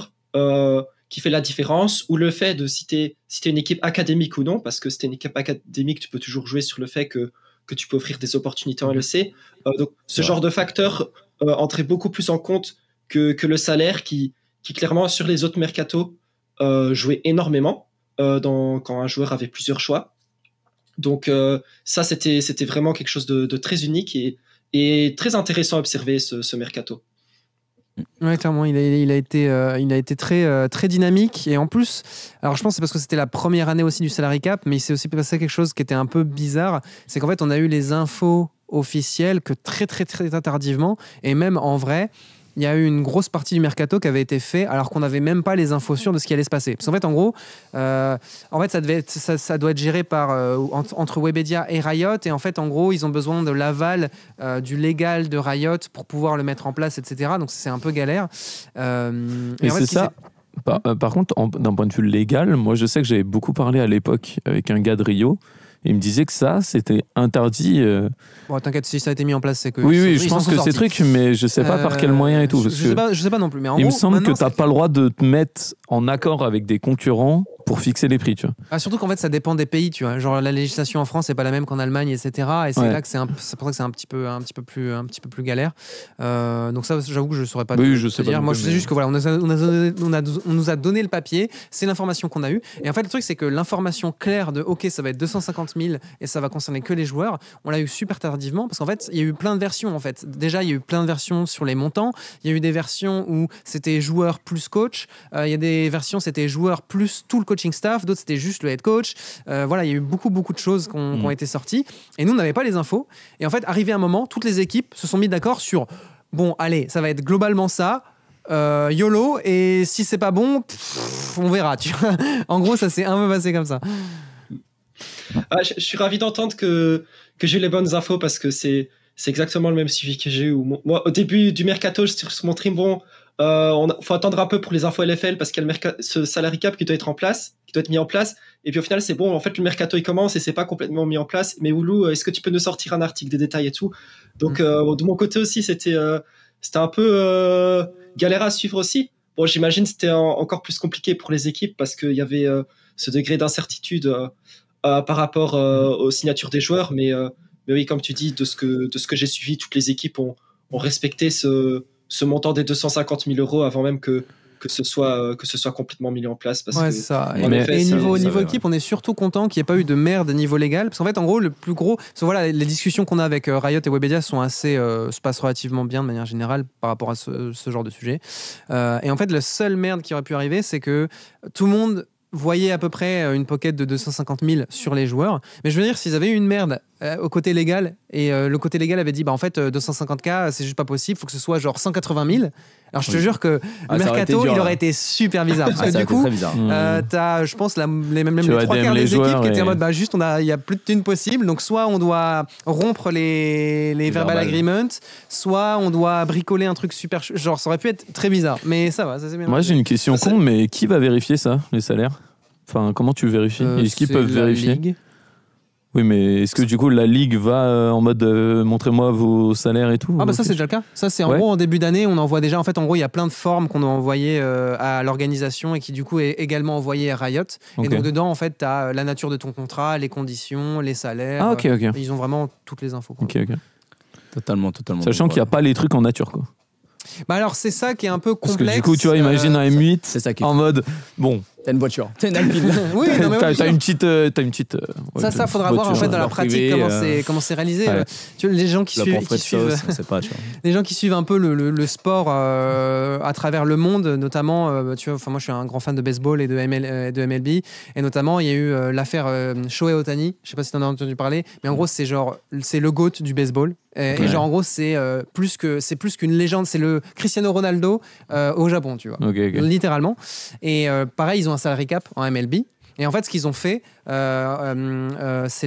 qui fait la différence, ou le fait de si t'es une équipe académique ou non, parce que si t'es une équipe académique, tu peux toujours jouer sur le fait que tu peux offrir des opportunités en LEC. Donc, ce genre de facteur entrait beaucoup plus en compte que le salaire qui clairement, sur les autres mercatos, jouait énormément quand un joueur avait plusieurs choix. Donc, ça, c'était vraiment quelque chose de très unique et très intéressant à observer, ce mercato. Ouais, clairement, il a été très dynamique, et en plus, alors je pense que c'est parce que c'était la première année aussi du salary cap, mais il s'est aussi passé quelque chose qui était un peu bizarre, c'est qu'en fait on a eu les infos officielles que très très très tardivement, et même en vrai, il y a eu une grosse partie du mercato qui avait été fait alors qu'on n'avait même pas les infos sûres de ce qui allait se passer. Parce qu'en fait, en gros, ça doit être géré entre Webedia et Riot. Et en fait, en gros, ils ont besoin de l'aval du légal de Riot pour pouvoir le mettre en place, etc. Donc, c'est un peu galère. Et c'est ça. Par contre, d'un point de vue légal, moi, je sais que j'avais beaucoup parlé à l'époque avec un gars de Rio. Il me disait que ça, c'était interdit. Bon, t'inquiète, si ça a été mis en place, c'est que. Oui, je pense que c'est truc, mais je sais pas par quel moyen et tout. Je sais pas non plus. Mais en il gros, me semble que t'as pas le droit de te mettre en accord avec des concurrents pour fixer les prix, tu vois. Surtout qu'en fait, ça dépend des pays, tu vois. Genre, la législation en France n'est pas la même qu'en Allemagne, etc. Et c'est là que c'est pour ça que c'est un petit peu plus galère. Donc ça, j'avoue que je saurais pas te dire. Moi, je sais juste que voilà, on nous a donné le papier, c'est l'information qu'on a eue. Et en fait, le truc, c'est que l'information claire de OK, ça va être 250 000 et ça va concerner que les joueurs, on l'a eu super tardivement, parce qu'en fait, il y a eu plein de versions. En fait, déjà, il y a eu plein de versions sur les montants. Il y a eu des versions où c'était joueur plus coach. Il y a des versions, c'était joueur plus tout le coaching staff, d'autres c'était juste le head coach. Voilà, il y a eu beaucoup de choses qui ont été sorties, et nous on n'avait pas les infos, et en fait arrivé un moment, toutes les équipes se sont mis d'accord sur bon allez, ça va être globalement ça, YOLO, et si c'est pas bon, on verra, tu vois. En gros, ça s'est un peu passé comme ça. Je suis ravi d'entendre que j'ai eu les bonnes infos, parce que c'est exactement le même suivi que j'ai eu. Moi, au début du mercato, je suis sur mon stream, faut attendre un peu pour les infos LFL, parce qu'il y a ce salary cap qui doit être mis en place. Et puis au final, c'est bon. En fait, le mercato il commence et c'est pas complètement mis en place. Mais Oulu, est-ce que tu peux nous sortir un article, des détails et tout? Donc de mon côté aussi, c'était un peu galère à suivre aussi. Bon, j'imagine que c'était encore plus compliqué pour les équipes, parce qu'il y avait ce degré d'incertitude par rapport aux signatures des joueurs. Mais oui, comme tu dis, de ce que j'ai suivi, toutes les équipes ont respecté ce montant des 250 000 euros avant même que ce soit complètement mis en place. Parce que, ça. Et niveau équipe, on est surtout content qu'il n'y ait pas eu de merde niveau légal. Parce qu'en fait, en gros, le plus gros. Parce que voilà, les discussions qu'on a avec Riot et Webedia se passent relativement bien de manière générale par rapport à ce genre de sujet. Et en fait, la seule merde qui aurait pu arriver, c'est que tout le monde voyait à peu près une pocket de 250 000 sur les joueurs. Mais je veux dire, s'ils avaient eu une merde au côté légal, et le côté légal avait dit en fait 250K c'est juste pas possible, faut que ce soit genre 180 000. Alors je te jure que le mercato il aurait été super bizarre, parce que du coup t'as, je pense, même les 3/4 des équipes qui étaient en mode juste il y a plus de thunes possible, donc soit on doit rompre les verbal agreements, soit on doit bricoler un truc super, genre ça aurait pu être très bizarre, mais ça va, ça c'est bien. Moi j'ai une question con, mais qui va vérifier ça, les salaires? Enfin, comment tu vérifies? Est-ce qu'ils peuvent vérifier? Oui, mais est-ce que du coup la ligue va en mode montrez-moi vos salaires et tout? Ah bah ça c'est déjà le cas. Ça c'est en gros en début d'année on envoie déjà, en fait en gros il y a plein de formes qu'on a envoyées à l'organisation et qui du coup est également envoyée à Riot. Et donc dedans en fait tu as la nature de ton contrat, les conditions, les salaires. Ah ok. Ils ont vraiment toutes les infos. Ok. Totalement. Sachant qu'il n'y a pas les trucs en nature quoi. Bah alors c'est ça qui est un peu complexe. Parce que du coup tu vois imagine un M8 c'est ça qui est en mode bon. T'as une voiture, t'as une Alpine. Oui, non, mais t'as une petite. Ça faudra voir en fait dans la pratique comment c'est réalisé. Ouais. Tu vois, les gens qui suivent, les gens qui suivent un peu le sport à travers le monde, notamment, tu vois, enfin moi je suis un grand fan de baseball et de MLB, et notamment il y a eu l'affaire Shohei Ohtani. Je sais pas si t'en as entendu parler, mais en gros c'est le GOAT du baseball. Et genre en gros c'est plus qu'une légende, c'est le Cristiano Ronaldo au Japon, tu vois, littéralement. Et pareil, ils ont un salary cap en MLB. Et en fait, ce qu'ils ont fait, c'est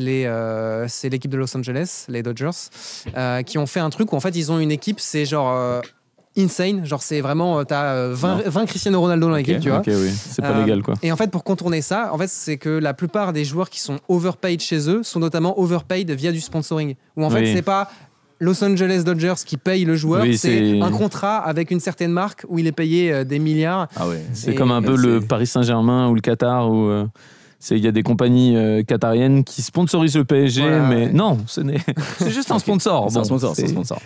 l'équipe de Los Angeles, les Dodgers, qui ont fait un truc où en fait ils ont une équipe, c'est genre insane, genre c'est vraiment t'as 20 Cristiano Ronaldo dans l'équipe, tu vois. Ok, oui, c'est pas légal quoi. Et en fait pour contourner ça, en fait c'est que la plupart des joueurs qui sont overpaid chez eux sont notamment overpaid via du sponsoring, où en fait c'est pas Los Angeles Dodgers qui paye le joueur, c'est un contrat avec une certaine marque où il est payé des milliards. Ah ouais. C'est comme un peu le Paris Saint-Germain ou le Qatar où il y a des compagnies qatariennes qui sponsorisent le PSG, mais non, c'est juste un sponsor. C'est un sponsor.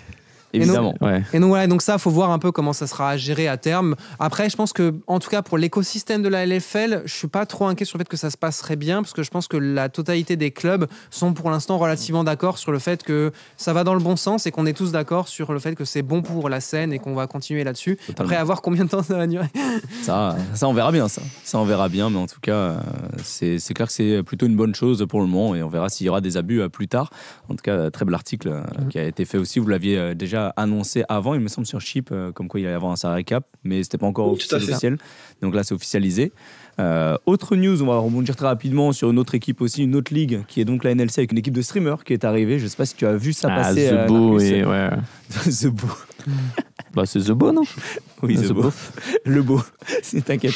Évidemment. Et donc voilà, donc ça, faut voir un peu comment ça sera géré à terme. Après, je pense que, en tout cas, pour l'écosystème de la LFL, je suis pas trop inquiet sur le fait que ça se passerait bien, parce que je pense que la totalité des clubs sont pour l'instant relativement d'accord sur le fait que ça va dans le bon sens et qu'on est tous d'accord sur le fait que c'est bon pour la scène et qu'on va continuer là-dessus. Totalement. Après, à voir combien de temps ça va durer. Ça, on verra bien, ça on verra bien, mais en tout cas, c'est clair que c'est plutôt une bonne chose pour le moment, et on verra s'il y aura des abus plus tard. En tout cas, très bel article qui a été fait aussi. Vous l'aviez déjà annoncé avant, il me semble, sur Chip, comme quoi il allait y avoir un salary cap, mais c'était pas encore officiel. Donc là, c'est officialisé. Autre news, on va rebondir très rapidement sur une autre équipe aussi, une autre ligue, qui est donc la NLC, avec une équipe de streamers qui est arrivée. Je sais pas si tu as vu ça passer. The Beau et ouais. The Beau. Bah c'est The Beau, non? Oui, The Beau. Le Beau, t'inquiète.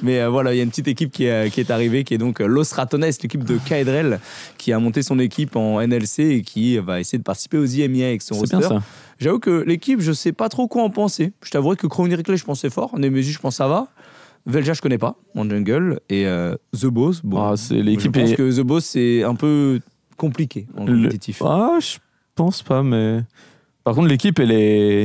Mais voilà, il y a une petite équipe qui est arrivée, qui est donc Los Ratones, l'équipe de Kaedrel, qui a monté son équipe en NLC et qui va essayer de participer aux IMEA avec son roster. Bien ça. J'avoue que l'équipe, je sais pas trop quoi en penser. Je t'avouerais que Chronicle, je pensais fort. Nemesis, je pense ça va. Velja, je connais pas, en jungle. Et The Boss, bon, c'est l'équipe. Je pense que The Boss, c'est un peu compliqué en compétitif. Je pense pas, mais. Par contre, l'équipe,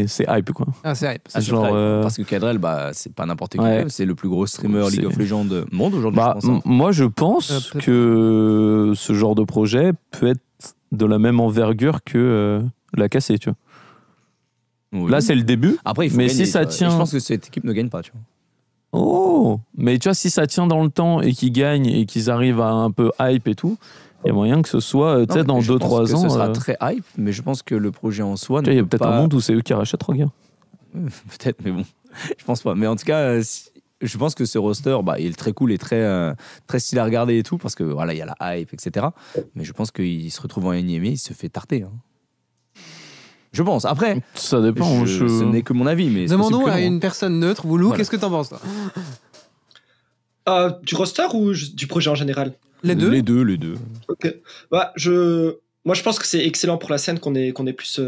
c'est hype, quoi. Ah, c'est hype. C'est genre, parce que Kaedrel, c'est pas n'importe qui. C'est le plus gros streamer League of Legends monde aujourd'hui, je pense. Moi, je pense que ce genre de projet peut être de la même envergure que la KC, tu vois. Oui. Là, c'est le début. Après, il faut gagner, si ça tient. Et je pense que cette équipe ne gagne pas, tu vois. Oh, mais tu vois, si ça tient dans le temps et qu'ils gagnent et qu'ils arrivent à un peu hype et tout, il y a moyen que ce soit, tu sais, dans 2-3 ans. Ce sera très hype, mais je pense que le projet en soi. Il y a peut-être un monde où c'est eux qui rachètent, regarde. Peut-être, mais bon, je pense pas. Mais en tout cas, je pense que ce roster, il est très cool et très stylé à regarder et tout, parce que voilà, il y a la hype, etc. Mais je pense qu'il se retrouve en NIME, il se fait tarter. Hein. Je pense. Après, ça dépend. Ce n'est que mon avis. Mais demandons à une personne neutre. Woulou, qu'est-ce que t'en penses, toi? Du roster ou du projet en général? Les deux. Les deux. Ok. Moi, je pense que c'est excellent pour la scène qu'on ait plus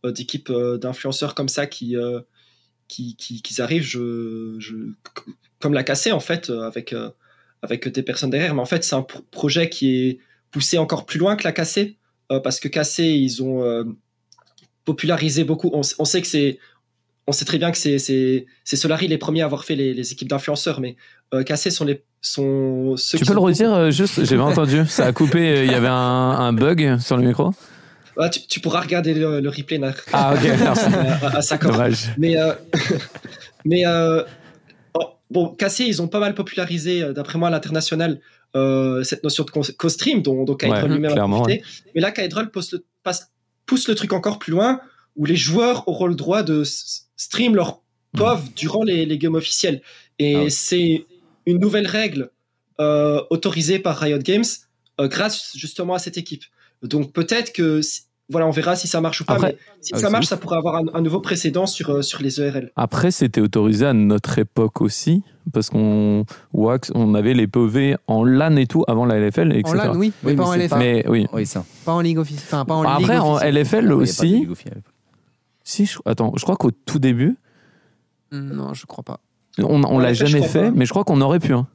d'équipes d'influenceurs comme ça qui arrivent. Comme la KC en fait, avec des personnes derrière. Mais en fait, c'est un projet qui est poussé encore plus loin que la KC, parce que KC, ils ont popularisé beaucoup. On sait très bien que c'est Solari les premiers à avoir fait les équipes d'influenceurs, mais KC sont ceux tu peux le redire juste, j'ai pas entendu, ça a coupé, il y avait un bug sur le micro. Tu pourras regarder le replay. Ah ok, merci. à 5 heures. Dommage. Mais bon, KC, ils ont pas mal popularisé, d'après moi, à l'international, cette notion de co-stream dont Kaedrel lui-même a profité. Mais là, Kaedrel pousse le truc encore plus loin, où les joueurs auront le droit de stream leur POV durant les games officiels. Et c'est une nouvelle règle autorisée par Riot Games grâce justement à cette équipe. Donc peut-être que voilà, on verra si ça marche ou pas. Après, mais si ça marche, ça pourrait avoir un nouveau précédent sur les ERL. Après, c'était autorisé à notre époque aussi, parce qu'on avait les POV en LAN et tout avant la LFL, etc. En LAN, oui, mais pas en LFL. Mais oui. Oui, ça. Pas en Ligue officielle. Enfin, pas en Ligue Après, en officielle. LFL Il y a pas de aussi. Ligue officielle. Si, je crois qu'au tout début, Non, je crois pas. on l'a LFL, je jamais crois fait, pas. mais je crois qu'on aurait pu. Hein.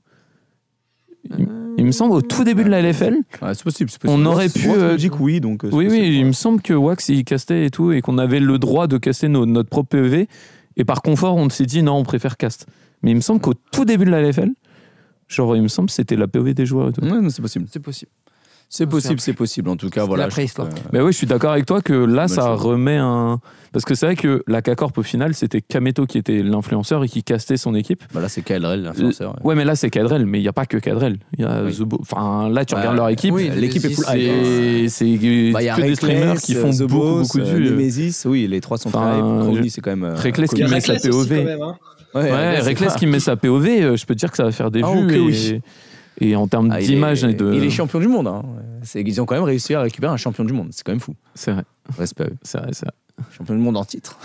Il me semble au tout début de la LFL, Ouais, c'est possible. on aurait pu. Je dis que oui, donc. c'est Oui, possible, il ouais. me semble que Wax il castait et tout, et qu'on avait le droit de caster notre propre PEV. Et par confort, on s'est dit non, on préfère cast. Mais il me semble qu'au tout début de la LFL, genre, il me semble que c'était la PEV des joueurs et tout. Ouais, non, c'est possible. C'est possible. C'est Non, possible, c'est c'est possible. En tout cas, C'était voilà. la je trouve préhistoire. que- Mais oui, je suis d'accord avec toi que là, Bonne ça chose. remet un. Parce que c'est vrai que la K-Corp, au final, c'était Kameto qui était l'influenceur et qui castait son équipe. Bah là, c'est KLRL, l'influenceur. Ouais, mais là, c'est Cadrel, mais il n'y a pas que Cadrel. Il y a Oui. The Bo- Enfin, là, tu Bah, regardes leur équipe. oui, l'équipe est full hype, hein. C'est Bah, il y a que des Reckless, streamers qui font The beaucoup, Boss, beaucoup de vues. Nemesis, oui, les trois sont Enfin, très hype. Crowny, c'est quand même. Reckless Il y a qui met sa Reckless aussi, POV. quand même. Hein. Ouais, Reckless qui met sa POV, je peux te dire que ça va faire des Ah, vues. ok, et, oui. et en termes Ah, d'image et de. Il est champion du monde. Hein. Ils ont quand même réussi à récupérer un champion du monde. C'est quand même fou. C'est vrai, Respect à eux. c'est vrai, c'est vrai. Champion du monde en titre.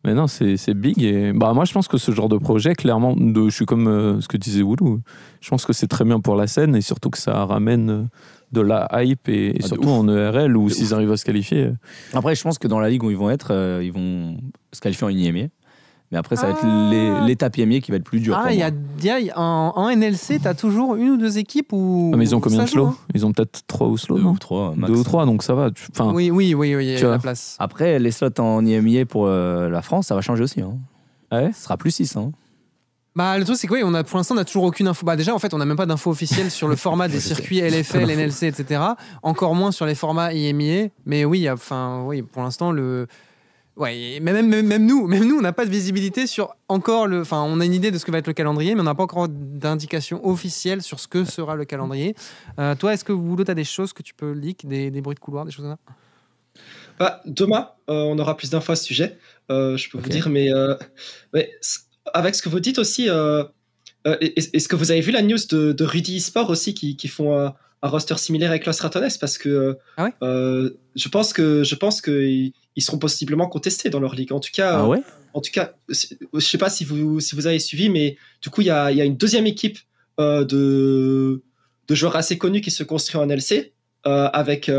Mais non, c'est big. Et bah, moi, je pense que ce genre de projet, clairement, je suis comme ce que disait Woulou. Je pense que c'est très bien pour la scène et surtout que ça ramène de la hype et de surtout ouf. en ERL ou De s'ils ouf. arrivent à se qualifier. Après, je pense que dans la ligue où ils vont être, ils vont se qualifier en IMIA. Mais après, ça va Ah. être l'étape IMIA qui va être plus dure. Ah, pour il y moi. a en NLC, t'as toujours une ou deux équipes où. Ah, mais ils ont combien ça de joue, slow hein. Ils ont peut-être 3 ou slow, Deux non ou trois, max. 2 ou 3, donc ça va. Enfin, Oui, il y a Tu vois. la place. Après, les slots en IMIA pour la France, ça va changer aussi. Hein. Ah ouais Ce sera plus 6. Hein. Bah, le truc, c'est que oui, pour l'instant, on n'a toujours aucune info. Bah, déjà, en fait, on n'a même pas d'info officielle sur le format des circuits LFL, NLC, etc. Encore moins sur les formats IMIA. Mais oui, oui, pour l'instant, ouais, mais même nous, on n'a pas de visibilité sur encore le. Enfin, on a une idée de ce que va être le calendrier, mais on n'a pas encore d'indication officielle sur ce que sera le calendrier. Toi, est-ce que Woulou, tu as des choses que tu peux leak, des bruits de couloir, des choses comme ça? Bah, demain, on aura plus d'infos à ce sujet, je peux Ok. vous dire, mais avec ce que vous dites aussi, est-ce que vous avez vu la news de Rudy eSport aussi qui font un roster similaire avec Los Ratones parce que Ah ouais je pense que ils seront possiblement contestés dans leur ligue. En tout cas, Ah ouais je sais pas si vous avez suivi, mais du coup il y a une deuxième équipe de joueurs assez connus qui se construit en LC avec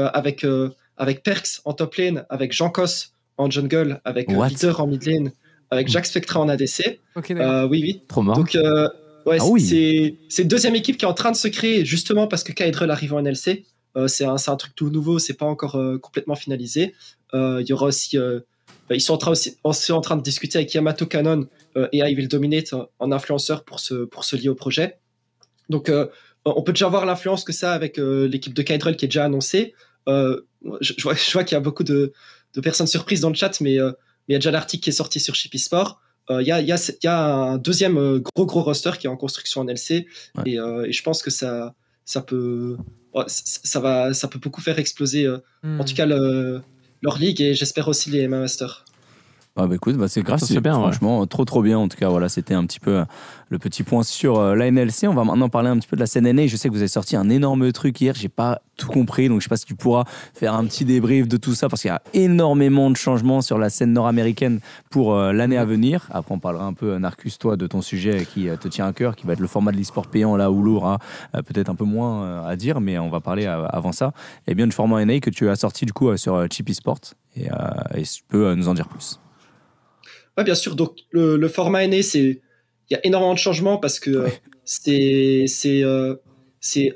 Perks en top lane, avec Jean Cos en jungle, avec What Leader en mid lane, avec Jack Spectra en ADC. Ok, d'accord. Oui. trop marrant. Donc, ouais, Ah oui. c'est une deuxième équipe qui est en train de se créer justement parce que Kaedrel arrive en NLC. C'est un truc tout nouveau, c'est pas encore complètement finalisé. Il y aura aussi. Ils sont en train de discuter avec Yamato Cannon et I Will Dominate en influenceur pour se lier au projet. Donc, on peut déjà voir l'influence que ça a avec l'équipe de Kaedrel qui est déjà annoncée. Je vois qu'il y a beaucoup de personnes surprises dans le chat, mais il y a déjà l'article qui est sorti sur Shippy Sport. Il y a un deuxième gros roster qui est en construction en LC, Ouais. et je pense que ça peut beaucoup faire exploser en tout cas leur ligue, et j'espère aussi les MMA Masters. Ah bah écoute, c'est grave, Ça, c'est bien, franchement, trop bien. En tout cas, voilà, c'était un petit peu le petit point sur la NLC. On va maintenant parler un petit peu de la scène NA. Je sais que vous avez sorti un énorme truc hier, j'ai pas tout compris, donc je sais pas si tu pourras faire un petit débrief de tout ça, parce qu'il y a énormément de changements sur la scène nord-américaine pour l'année à venir. Après, on parlera un peu, Narcus, toi, de ton sujet qui te tient à cœur, qui va être le format de l'e-sport payant, là où Lourd a peut-être un peu moins à dire, mais on va parler avant ça. Et bien, le format NA que tu as sorti du coup sur Cheap Esport, et tu peux nous en dire plus. Ouais, bien sûr. Donc, le format NA, il y a énormément de changements parce que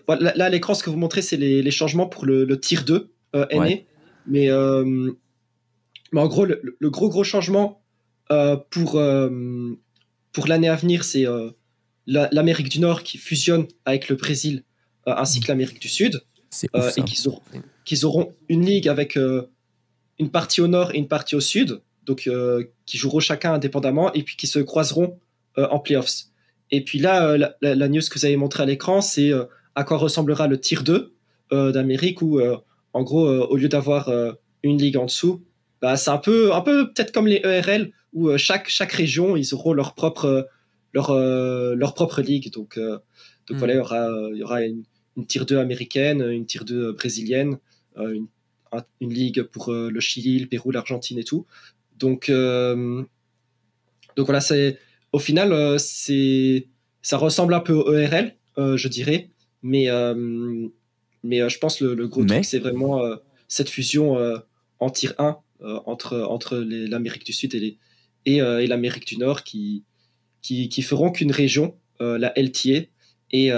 là, à l'écran, ce que vous montrez, c'est les changements pour le tier 2 NA. Ouais. Mais en gros, le gros changement pour l'année à venir, c'est l'Amérique du Nord qui fusionne avec le Brésil ainsi que l'Amérique du Sud. C'est ouf, ça. Et qu'ils auront une ligue avec une partie au nord et une partie au sud, donc qui joueront chacun indépendamment et puis qui se croiseront en playoffs. Et puis là, la news que vous avez montrée à l'écran, c'est à quoi ressemblera le tier 2 d'Amérique, où en gros, au lieu d'avoir une ligue en dessous, bah, c'est un peu peut-être comme les ERL, où chaque région, ils auront leur propre ligue. Donc voilà, il y aura une tier 2 américaine, une tier 2 brésilienne, une ligue pour le Chili, le Pérou, l'Argentine et tout. Donc voilà, au final, ça ressemble un peu au ERL, je dirais, mais je pense le gros truc, c'est vraiment cette fusion en tier 1 entre l'Amérique du Sud et l'Amérique du Nord qui feront qu'une région, la LTA, et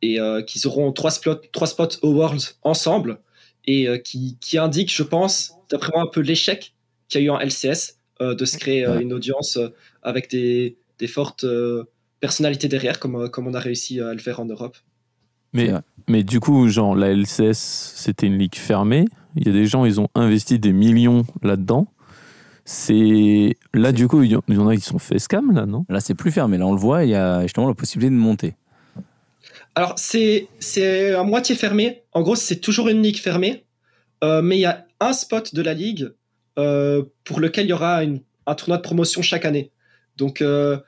qu'ils auront 3 spots au Worlds ensemble, et qui indique, je pense, d'après moi, un peu l'échec qu'il y a eu en LCS, de se créer une audience avec des fortes personnalités derrière, comme on a réussi à le faire en Europe. Mais du coup, genre, la LCS, c'était une ligue fermée. Il y a des gens, ils ont investi des millions là-dedans. Là, du coup, il y en a qui sont fait scam, là, non? Là, c'est plus fermé. Là, on le voit, il y a justement la possibilité de monter. Alors, c'est à moitié fermé. En gros, c'est toujours une ligue fermée. Mais il y a un spot de la ligue pour lequel il y aura un tournoi de promotion chaque année. Donc là,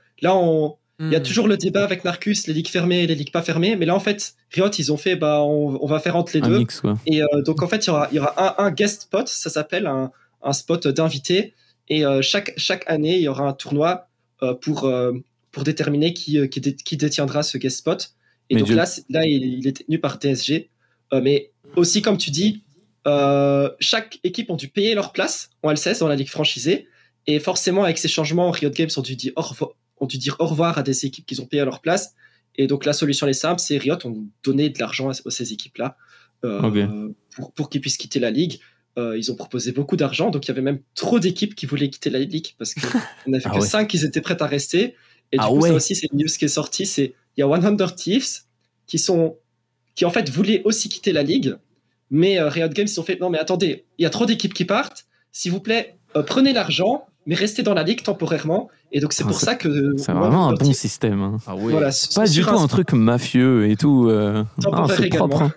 il y a toujours le débat avec Narcus, les ligues fermées et les ligues pas fermées. Mais là, en fait, Riot, ils ont fait, on va faire entre les deux. Mix, quoi. Et donc, en fait, il y aura un guest spot, ça s'appelle un spot d'invité. Et chaque année, il y aura un tournoi pour déterminer qui détiendra ce guest spot. Et mais donc là, il est détenu par TSG. Mais aussi, comme tu dis, chaque équipe ont dû payer leur place en LCS dans la ligue franchisée. Et forcément, avec ces changements, Riot Games ont dû dire au revoir à des équipes qui ont payé leur place. Et donc, la solution est simple, c'est Riot ont donné de l'argent à ces équipes-là pour qu'ils puissent quitter la ligue. Ils ont proposé beaucoup d'argent, donc il y avait même trop d'équipes qui voulaient quitter la ligue parce qu'on n'a vu que 5 qui étaient prêtes à rester. Et du coup, ça aussi, c'est une news qui est sortie. Il y a 100 Thieves qui en fait voulaient aussi quitter la ligue, mais Riot Games ils ont fait non, mais attendez, il y a trop d'équipes qui partent. S'il vous plaît, prenez l'argent, mais restez dans la ligue temporairement. Et donc c'est pour ça que c'est vraiment un bon système. Hein. Voilà, pas du tout un truc mafieux et tout. C'est propre. Hein.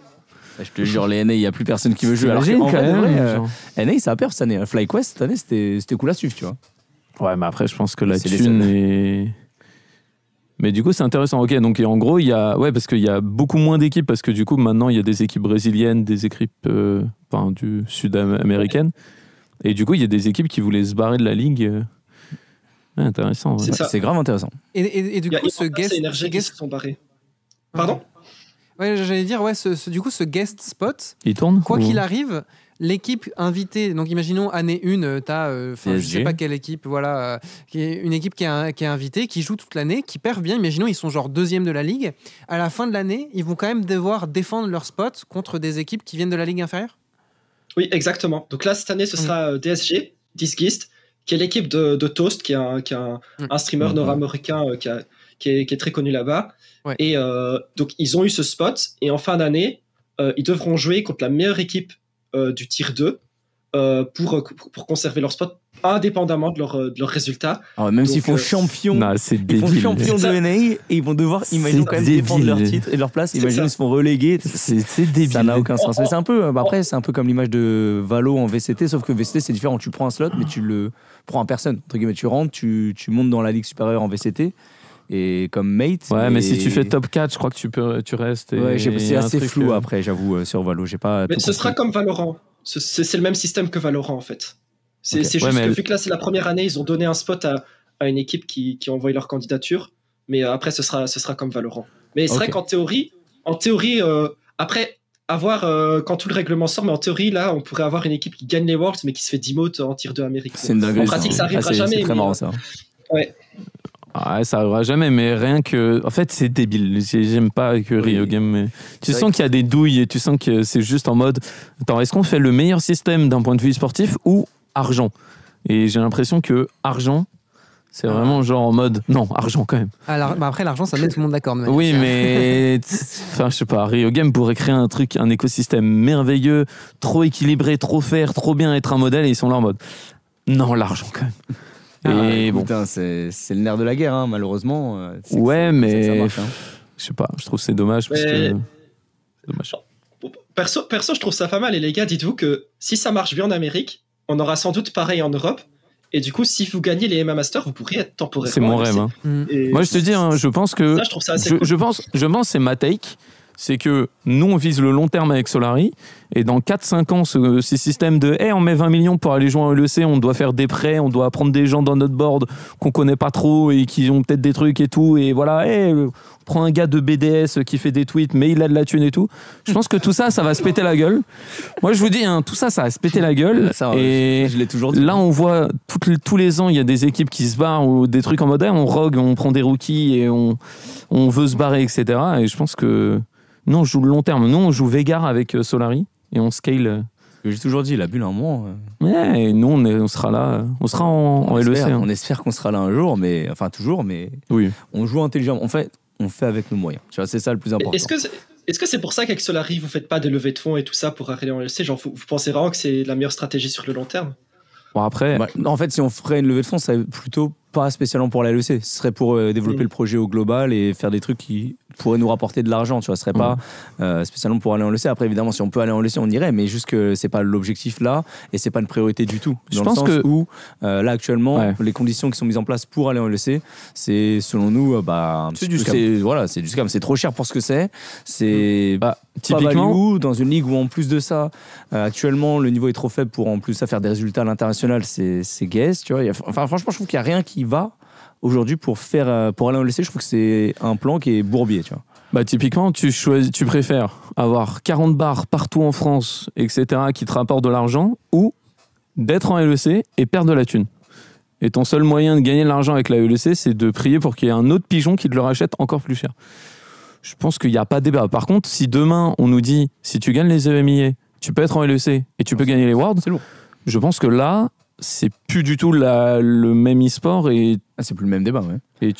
Je te jure, les NA, il n'y a plus personne qui veut jouer. Alors quand même. NA, ça a peur cette année. FlyQuest, cette année, c'était cool à suivre, tu vois. Ouais, mais après, je pense que la thune est... Mais du coup, c'est intéressant. Ok, donc en gros, parce qu'il y a beaucoup moins d'équipes, parce que du coup, maintenant, il y a des équipes brésiliennes, des équipes du sud-américaines. Et du coup, il y a des équipes qui voulaient se barrer de la ligue. Intéressant. Ouais. C'est grave intéressant. Et du coup, ce guest... sont barrés. Pardon ? Ouais, j'allais dire, du coup, ce guest spot, il tourne quoi qu'il arrive, l'équipe invitée, donc imaginons année 1, t'as, je sais pas quelle équipe, voilà, une équipe qui est invitée, qui joue toute l'année, qui perd bien, imaginons ils sont genre 2e de la ligue, à la fin de l'année, ils vont quand même devoir défendre leur spot contre des équipes qui viennent de la ligue inférieure ? Oui, exactement. Donc là, cette année, ce sera DSG, Disgist, qui est l'équipe de Toast, qui est un streamer nord-américain qui est très connu là-bas. Ouais. Et donc, ils ont eu ce spot. Et en fin d'année, ils devront jouer contre la meilleure équipe du tier 2 pour conserver leur spot indépendamment de leurs résultats. Alors, même s'ils font champion, ils font champion de NA et ils vont devoir, imaginer quand même défendre leur titre et leur place. Imaginez ils se font reléguer. C'est débile. Ça n'a aucun sens. Mais c'est un peu, après, c'est un peu comme l'image de Valo en VCT, sauf que VCT, c'est différent. Tu prends un slot, mais tu le prends en personne. Entre guillemets, tu rentres, tu montes dans la ligue supérieure en VCT. Et comme mate. Ouais, mais si tu fais top 4, je crois que tu restes. Ouais, c'est assez flou après, j'avoue, sur Valo. J'ai pas. Mais ce sera comme Valorant. C'est le même système que Valorant, en fait. C'est juste que vu que là, c'est la première année, ils ont donné un spot à une équipe qui a envoyé leur candidature. Mais après, ce sera comme Valorant. Mais c'est vrai qu'en théorie, après, à voir quand tout le règlement sort, mais en théorie, là, on pourrait avoir une équipe qui gagne les Worlds, mais qui se fait demote en tier 2 Amérique. C'est une dinguerie. En pratique, ça arrivera jamais. C'est très marrant, ça. Ouais. Ah, ça arrivera jamais, mais rien que... En fait, c'est débile. J'aime pas que Riot Games... Mais... Tu sens qu'il y a des douilles et tu sens que c'est juste en mode... Attends, est-ce qu'on fait le meilleur système d'un point de vue sportif ou argent ? Et j'ai l'impression que argent, c'est vraiment genre en mode... Non, argent quand même. Après, l'argent, ça met tout le monde d'accord. Oui, mais... Enfin, je sais pas, Riot Games pourrait créer un écosystème merveilleux, trop équilibré, trop faire, trop bien être un modèle, et ils sont là en mode... Non, l'argent quand même. Et bon, c'est le nerf de la guerre, hein, malheureusement. Ouais, mais ça marche, hein. Je sais pas, je trouve que c'est dommage parce que c'est dommage. Perso, je trouve ça pas mal. Et les gars, dites-vous que si ça marche bien en Amérique, on aura sans doute pareil en Europe. Et du coup, si vous gagnez les MMA Masters, vous pourriez être temporairement. C'est mon rêve. Hein. Moi, je te dis, hein, je pense que ça, je trouve ça assez cool. Je pense, c'est ma take. C'est que nous, on vise le long terme avec Solari. Et dans 4-5 ans, ce système de on met 20 millions pour aller jouer en LEC, on doit faire des prêts, on doit prendre des gens dans notre board qu'on connaît pas trop et qui ont peut-être des trucs et tout. Et voilà, on prend un gars de BDS qui fait des tweets, mais il a de la thune et tout. Je pense que tout ça, ça va se péter la gueule. Moi, je vous dis, tout ça, ça va se péter la gueule. Ça, et je l'ai toujours dit. Là, on voit tous les ans, il y a des équipes qui se barrent ou des trucs en mode on rogue, on prend des rookies et on veut se barrer, etc. Et je pense que nous, on joue le long terme. Nous, on joue Vegar avec Solari et on scale. J'ai toujours dit, la bulle, un moment. Ouais, et nous, on sera là. On sera en LEC. On espère qu'on sera là un jour, enfin toujours, mais oui. On joue intelligemment. En fait, on fait avec nos moyens. Tu vois, c'est ça le plus important. Est-ce que c'est pour ça qu'avec Solari, vous faites pas de levée de fonds et tout ça pour arriver en LEC? Genre, vous pensez vraiment que c'est la meilleure stratégie sur le long terme? Bon, après... en fait, si on ferait une levée de fonds, ça serait plutôt pas spécialement pour la LEC. Ce serait pour développer le projet au global et faire des trucs qui pourraient nous rapporter de l'argent. Tu vois, ce serait pas spécialement pour aller en LEC. Après, évidemment, si on peut aller en LEC, on irait, mais juste que c'est pas l'objectif là et c'est pas une priorité du tout. Dans le sens où là actuellement, les conditions qui sont mises en place pour aller en LEC, c'est selon nous, c'est du scam. Voilà, c'est du scam. C'est trop cher pour ce que c'est. C'est typiquement dans une ligue où en plus de ça, actuellement le niveau est trop faible pour en plus ça faire des résultats à l'international. C'est guess, tu vois. Enfin, franchement, je trouve qu'il y a rien qui va aujourd'hui pour aller en LEC. Je trouve que c'est un plan qui est bourbier, tu vois. Typiquement, tu préfères avoir 40 bars partout en France, etc., qui te rapportent de l'argent, ou d'être en LEC et perdre de la thune. Et ton seul moyen de gagner de l'argent avec la LEC, c'est de prier pour qu'il y ait un autre pigeon qui te le rachète encore plus cher. Je pense qu'il n'y a pas de débat. Par contre, si demain, on nous dit, si tu gagnes les EMIA, tu peux être en LEC et tu peux gagner les Worlds, c'est lourd. Je pense que là, c'est plus du tout le même e-sport et c'est plus le même débat, ouais. Et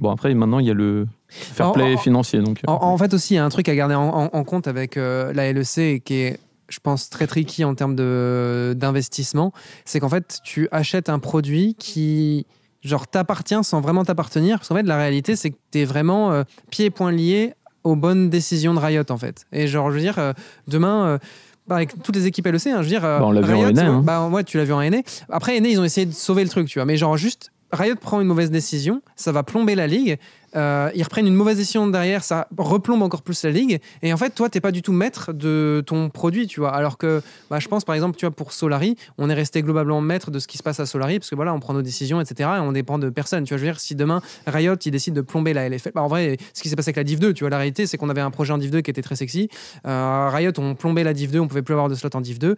après maintenant il y a le fair play financier donc. En fait aussi il y a un truc à garder en compte avec la LEC qui est, je pense, très tricky en termes d'investissement, c'est qu'en fait tu achètes un produit qui genre t'appartient sans vraiment t'appartenir, parce qu'en fait la réalité c'est que t'es vraiment pieds et poings liés aux bonnes décisions de Riot en fait. Et genre je veux dire demain avec toutes les équipes LEC, je veux dire, on l'a vu en NA. Ouais, tu l'as vu en NA. Après, NA, ils ont essayé de sauver le truc, tu vois. Mais genre, juste, Riot prend une mauvaise décision, ça va plomber la ligue. Ils reprennent une mauvaise décision derrière, ça replombe encore plus la ligue. Et en fait, toi, t'es pas du tout maître de ton produit, tu vois. Alors que, je pense, par exemple, tu vois, pour Solari, on est resté globalement maître de ce qui se passe à Solari, parce que voilà, on prend nos décisions, etc. Et on dépend de personne. Tu vois, je veux dire, si demain Riot, il décide de plomber la LFL, en vrai, ce qui s'est passé avec la Div 2, tu vois, la réalité, c'est qu'on avait un projet en Div 2 qui était très sexy. Riot, on plombait la Div 2, on pouvait plus avoir de slot en Div 2.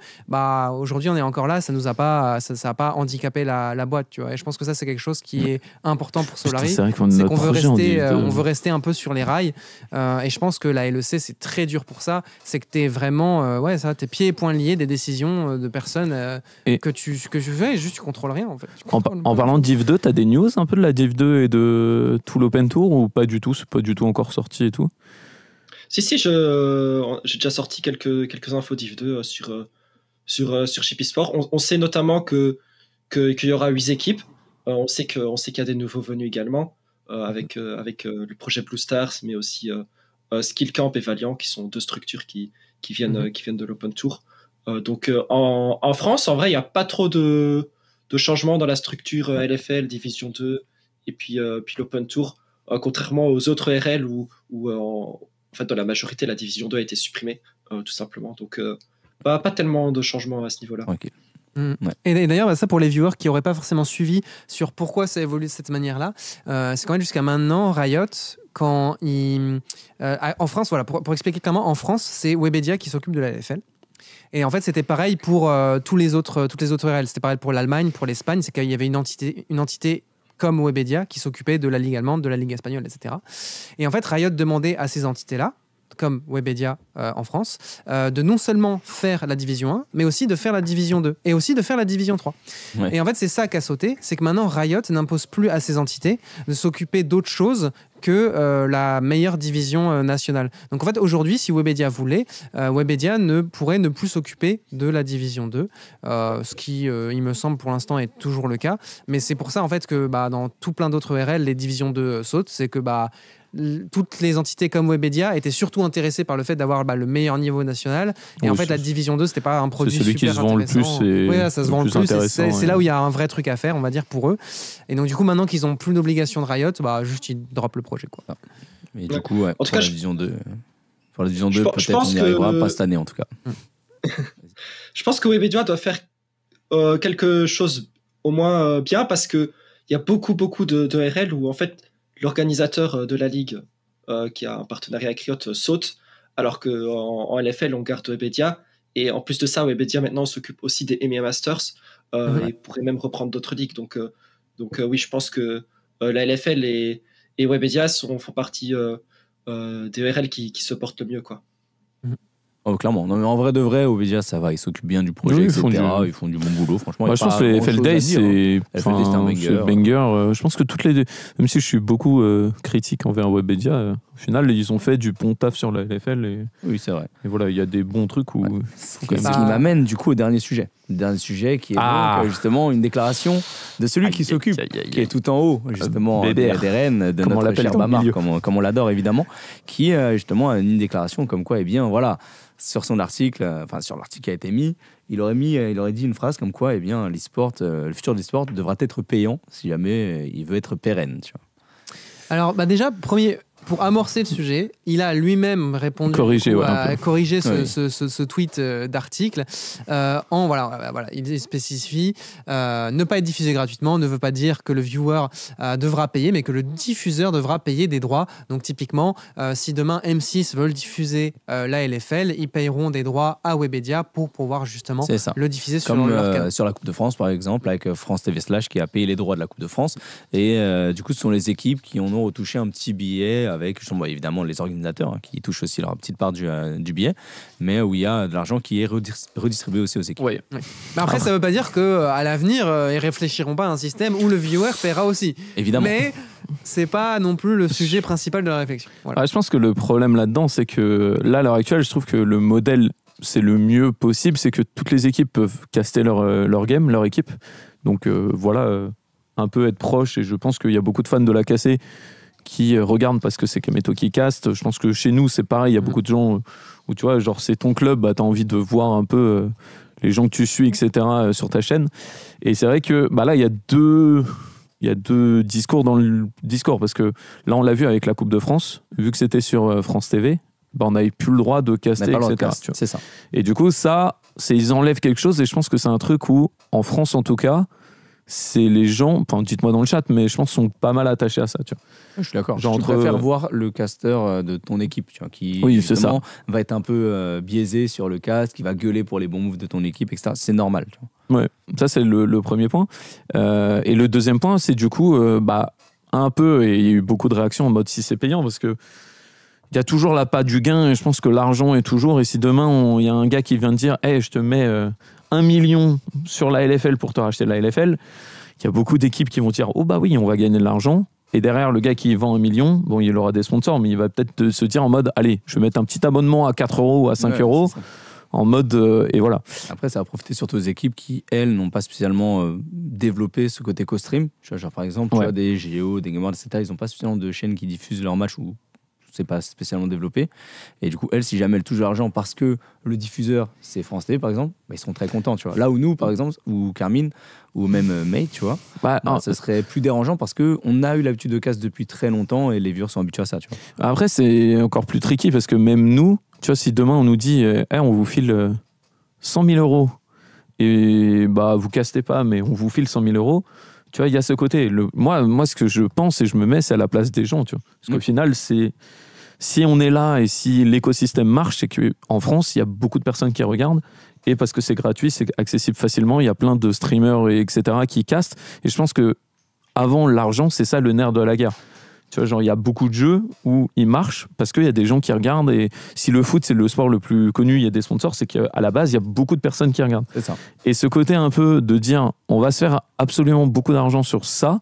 Aujourd'hui, on est encore là, ça nous a pas, ça a pas handicapé la boîte, tu vois. Et je pense que ça, c'est quelque chose qui est important pour Solari. C'est qu'on veut rester un peu sur les rails, et je pense que la LEC c'est très dur pour ça, c'est que t'es vraiment t'es pieds et poings liés des décisions de personnes que tu fais et juste tu contrôles rien en fait. En parlant de Div 2, t'as des news un peu de la Div 2 et de tout l'Open Tour ou pas du tout, c'est pas du tout encore sorti et tout? Si, j'ai déjà sorti quelques infos Div 2 sur Chip Esport. On sait notamment qu'il y aura 8 équipes. On sait qu'il y a des nouveaux venus également. Avec le projet Blue Stars, mais aussi Skill Camp et Valiant, qui sont deux structures qui viennent de l'Open Tour. Donc en France, en vrai, il n'y a pas trop de changements dans la structure LFL, Division 2 et puis l'Open Tour, contrairement aux autres RL où en fait, dans la majorité, la Division 2 a été supprimée, tout simplement. Donc pas tellement de changements à ce niveau-là. Okay. Ouais. Et d'ailleurs, ça pour les viewers qui n'auraient pas forcément suivi sur pourquoi ça évolue de cette manière-là, c'est quand même jusqu'à maintenant, Riot, quand en France, voilà, pour expliquer clairement, en France, c'est Webedia qui s'occupe de la LFL. Et en fait, c'était pareil pour toutes les autres RL. C'était pareil pour l'Allemagne, pour l'Espagne, c'est qu'il y avait une entité comme Webedia qui s'occupait de la Ligue allemande, de la Ligue espagnole, etc. Et en fait, Riot demandait à ces entités-là, comme Webedia en France, de non seulement faire la division 1, mais aussi de faire la division 2, et aussi de faire la division 3. Ouais. Et en fait, c'est ça qui a sauté, c'est que maintenant, Riot n'impose plus à ces entités de s'occuper d'autre chose que la meilleure division nationale. Donc en fait, aujourd'hui, si Webedia voulait, Webedia pourrait ne plus s'occuper de la division 2, ce qui, il me semble, pour l'instant, est toujours le cas. Mais c'est pour ça, en fait, que dans tout plein d'autres RL, les divisions 2 sautent. C'est que toutes les entités comme Webedia étaient surtout intéressées par le fait d'avoir le meilleur niveau national. Et en fait, la division 2, c'était pas un produit super intéressant. C'est celui qui se vend le plus. Ça se vend le plus. C'est là où il y a un vrai truc à faire, on va dire, pour eux. Et donc, du coup, maintenant qu'ils n'ont plus d'obligation de Riot, juste ils droppent le projet, quoi. Mais du coup, en tout cas, la division 2... Pour la division 2, peut-être on y arrivera, pas cette année en tout cas. Je pense que Webedia doit faire quelque chose au moins bien, parce qu'il y a beaucoup de RL où en fait l'organisateur de la ligue qui a un partenariat avec Riot saute, alors qu'en LFL on garde Webedia, et en plus de ça Webedia maintenant s'occupe aussi des EMEA Masters et pourrait même reprendre d'autres ligues, donc oui, je pense que la LFL et Webedia font partie des RL qui se portent le mieux, quoi. Oh, clairement. Non, mais en vrai de vrai, Webedia, ça va. Ils s'occupent bien du projet, etc. Ils font du bon boulot, franchement. Je pense que les FL Days, c'est un banger. Je pense que toutes les deux, même si je suis beaucoup critique envers Webedia, au final, ils ont fait du bon taf sur la LFL. Oui, c'est vrai. Et voilà, il y a des bons trucs où. Ce qui m'amène du coup au dernier sujet. Le dernier sujet qui est donc, justement une déclaration de celui qui s'occupe, qui est tout en haut, justement, des RN, de notre cher Bamar, comme on l'adore évidemment, qui justement a une déclaration comme quoi, eh bien, voilà. Sur son article, sur l'article qui a été mis, il aurait dit une phrase comme quoi, eh bien, l'e-sport, le futur de l'e-sport devra être payant si jamais il veut être pérenne. Tu vois. Alors, déjà, pour amorcer le sujet, il a lui-même répondu, corrigé ce tweet d'article il spécifie ne pas être diffusé gratuitement ne veut pas dire que le viewer devra payer, mais que le diffuseur devra payer des droits. Donc typiquement, si demain M6 veulent diffuser la LFL, ils payeront des droits à Webedia pour pouvoir justement le diffuser sur leur canal. Sur la Coupe de France par exemple, avec France TV Slash qui a payé les droits de la Coupe de France, et du coup ce sont les équipes qui en ont retouché un petit billet, avec évidemment les organisateurs qui touchent aussi leur petite part du billet, mais où il y a de l'argent qui est redistribué aussi aux équipes. Oui. Après, ça ne veut pas dire qu'à l'avenir, ils ne réfléchiront pas à un système où le viewer paiera aussi. Évidemment. Mais ce n'est pas non plus le sujet principal de la réflexion. Voilà. Je pense que le problème là-dedans, c'est que là, à l'heure actuelle, je trouve que le modèle, c'est le mieux possible, c'est que toutes les équipes peuvent caster leur game, leur équipe. Donc un peu être proche, et je pense qu'il y a beaucoup de fans de la cassée qui regardent parce que c'est Kameto qui caste. Je pense que chez nous, c'est pareil. Il y a beaucoup de gens où, tu vois, genre, c'est ton club, tu as envie de voir un peu les gens que tu suis, etc., sur ta chaîne. Et c'est vrai que là, il y a deux discours dans le discours, parce que là, on l'a vu avec la Coupe de France, vu que c'était sur France TV, on n'avait plus le droit de caster, etc. C'est ça. Et du coup, ils enlèvent quelque chose, et je pense que c'est un truc où, en France en tout cas, c'est les gens, dites-moi dans le chat, mais je pense qu'ils sont pas mal attachés à ça. Tu vois. Je suis d'accord. Je préfère voir le caster de ton équipe, tu vois, qui justement va être un peu biaisé sur le cast, qui va gueuler pour les bons moves de ton équipe, etc. C'est normal. Tu vois. Ouais, ça c'est le premier point. Et le deuxième point, c'est du coup, un peu, et il y a eu beaucoup de réactions en mode si c'est payant, parce que il y a toujours l'appât du gain, et je pense que l'argent est toujours, et si demain il y a un gars qui vient de dire hey, je te mets 1 million sur la LFL pour te racheter la LFL, il y a beaucoup d'équipes qui vont dire oh bah oui, on va gagner de l'argent, et derrière le gars qui vend 1 million, bon, il aura des sponsors, mais il va peut-être se dire en mode allez, je vais mettre un petit abonnement à 4 € ou à 5 €, en mode et voilà. Après, ça va profiter surtout aux équipes qui, elles, n'ont pas spécialement développé ce côté co-stream. Genre, par exemple, tu vois, des GO, des Gamers, etc., ils n'ont pas spécialement de chaînes qui diffusent leurs matchs ou c'est pas spécialement développé, et du coup elles, si jamais elles touchent de l'argent parce que le diffuseur c'est France TV par exemple, ils seront très contents, tu vois. Là où nous par exemple, ou Carmine ou même Mate, tu vois, ça serait plus dérangeant parce que on a eu l'habitude de casse depuis très longtemps et les viewers sont habitués à ça, tu vois. Après c'est encore plus tricky parce que même nous, tu vois, si demain on nous dit on vous file 100 000 € et vous castez pas mais on vous file 100 000 €, tu vois, il y a ce côté. Moi, ce que je pense et je me mets, c'est à la place des gens, tu vois. Parce qu'au final, si on est là et si l'écosystème marche, c'est qu'en France, il y a beaucoup de personnes qui regardent. Et parce que c'est gratuit, c'est accessible facilement. Il y a plein de streamers, etc., qui castent. Et je pense que avant l'argent, c'est ça le nerf de la guerre. Tu vois, genre, il y a beaucoup de jeux où ils marchent parce qu'il y a des gens qui regardent. Et si le foot, c'est le sport le plus connu, il y a des sponsors, c'est qu'à la base, il y a beaucoup de personnes qui regardent. C'est ça. Et ce côté un peu de dire, on va se faire absolument beaucoup d'argent sur ça,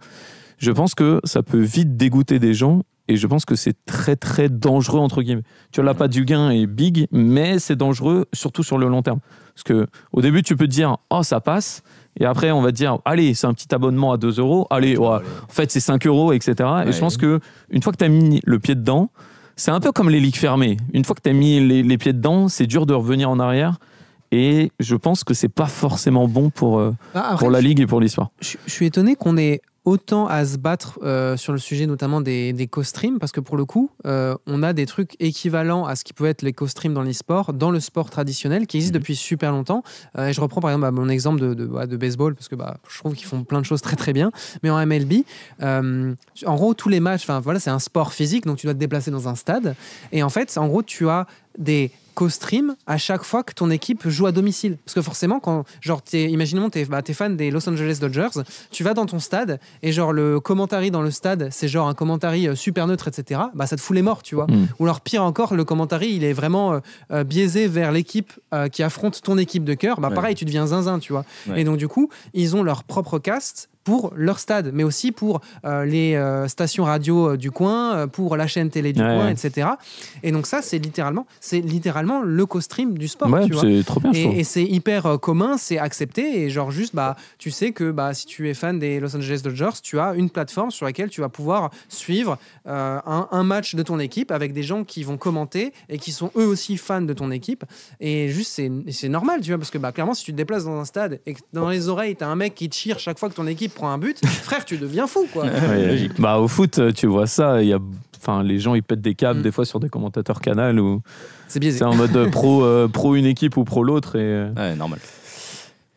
je pense que ça peut vite dégoûter des gens. Et je pense que c'est très, très dangereux, entre guillemets. Tu vois, l'appât du gain est big, mais c'est dangereux, surtout sur le long terme. Parce qu'au début, tu peux te dire, oh, ça passe. Et après, on va te dire, allez, c'est un petit abonnement à 2 €. Allez, en fait, c'est 5 €, etc. Ouais. Et je pense qu'une fois que tu as mis le pied dedans, c'est un peu comme les ligues fermées. Une fois que tu as mis les pieds dedans, c'est dur de revenir en arrière. Et je pense que c'est pas forcément bon pour la ligue et pour l'histoire. Je suis étonné qu'on ait autant à se battre sur le sujet notamment des co-streams, parce que pour le coup, on a des trucs équivalents à ce qui peut être les co-streams dans l'e-sport, dans le sport traditionnel, qui existe depuis super longtemps. Et je reprends par exemple mon exemple de baseball, parce que je trouve qu'ils font plein de choses très très bien. Mais en MLB, en gros, tous les matchs, voilà, c'est un sport physique, donc tu dois te déplacer dans un stade. Et en fait, en gros, tu as des co-stream à chaque fois que ton équipe joue à domicile. Parce que forcément, quand, imaginons, t'es fan des Los Angeles Dodgers, tu vas dans ton stade et genre le commentary dans le stade, c'est genre un commentary super neutre, etc. Ça te fout les morts, tu vois. Ou alors pire encore, le commentary, il est vraiment biaisé vers l'équipe qui affronte ton équipe de cœur. Pareil, tu deviens zinzin, tu vois. Ouais. Et donc du coup, ils ont leur propre cast pour leur stade, mais aussi pour les stations radio du coin, pour la chaîne télé du coin, etc. Et donc ça, c'est littéralement le co-stream du sport. Ouais, tu vois. C'est trop bien. Et c'est hyper commun, c'est accepté. Et genre juste, tu sais que si tu es fan des Los Angeles Dodgers, tu as une plateforme sur laquelle tu vas pouvoir suivre un match de ton équipe avec des gens qui vont commenter et qui sont eux aussi fans de ton équipe. Et juste, c'est normal, tu vois, parce que clairement, si tu te déplaces dans un stade et que dans les oreilles, tu as un mec qui te cheer chaque fois que ton équipe prend un but, frère, tu deviens fou, quoi. Logique. Au foot, tu vois ça, les gens ils pètent des câbles des fois sur des commentateurs Canal ou c'est biaisé. C'est en mode pro une équipe ou pro l'autre Ouais, normal.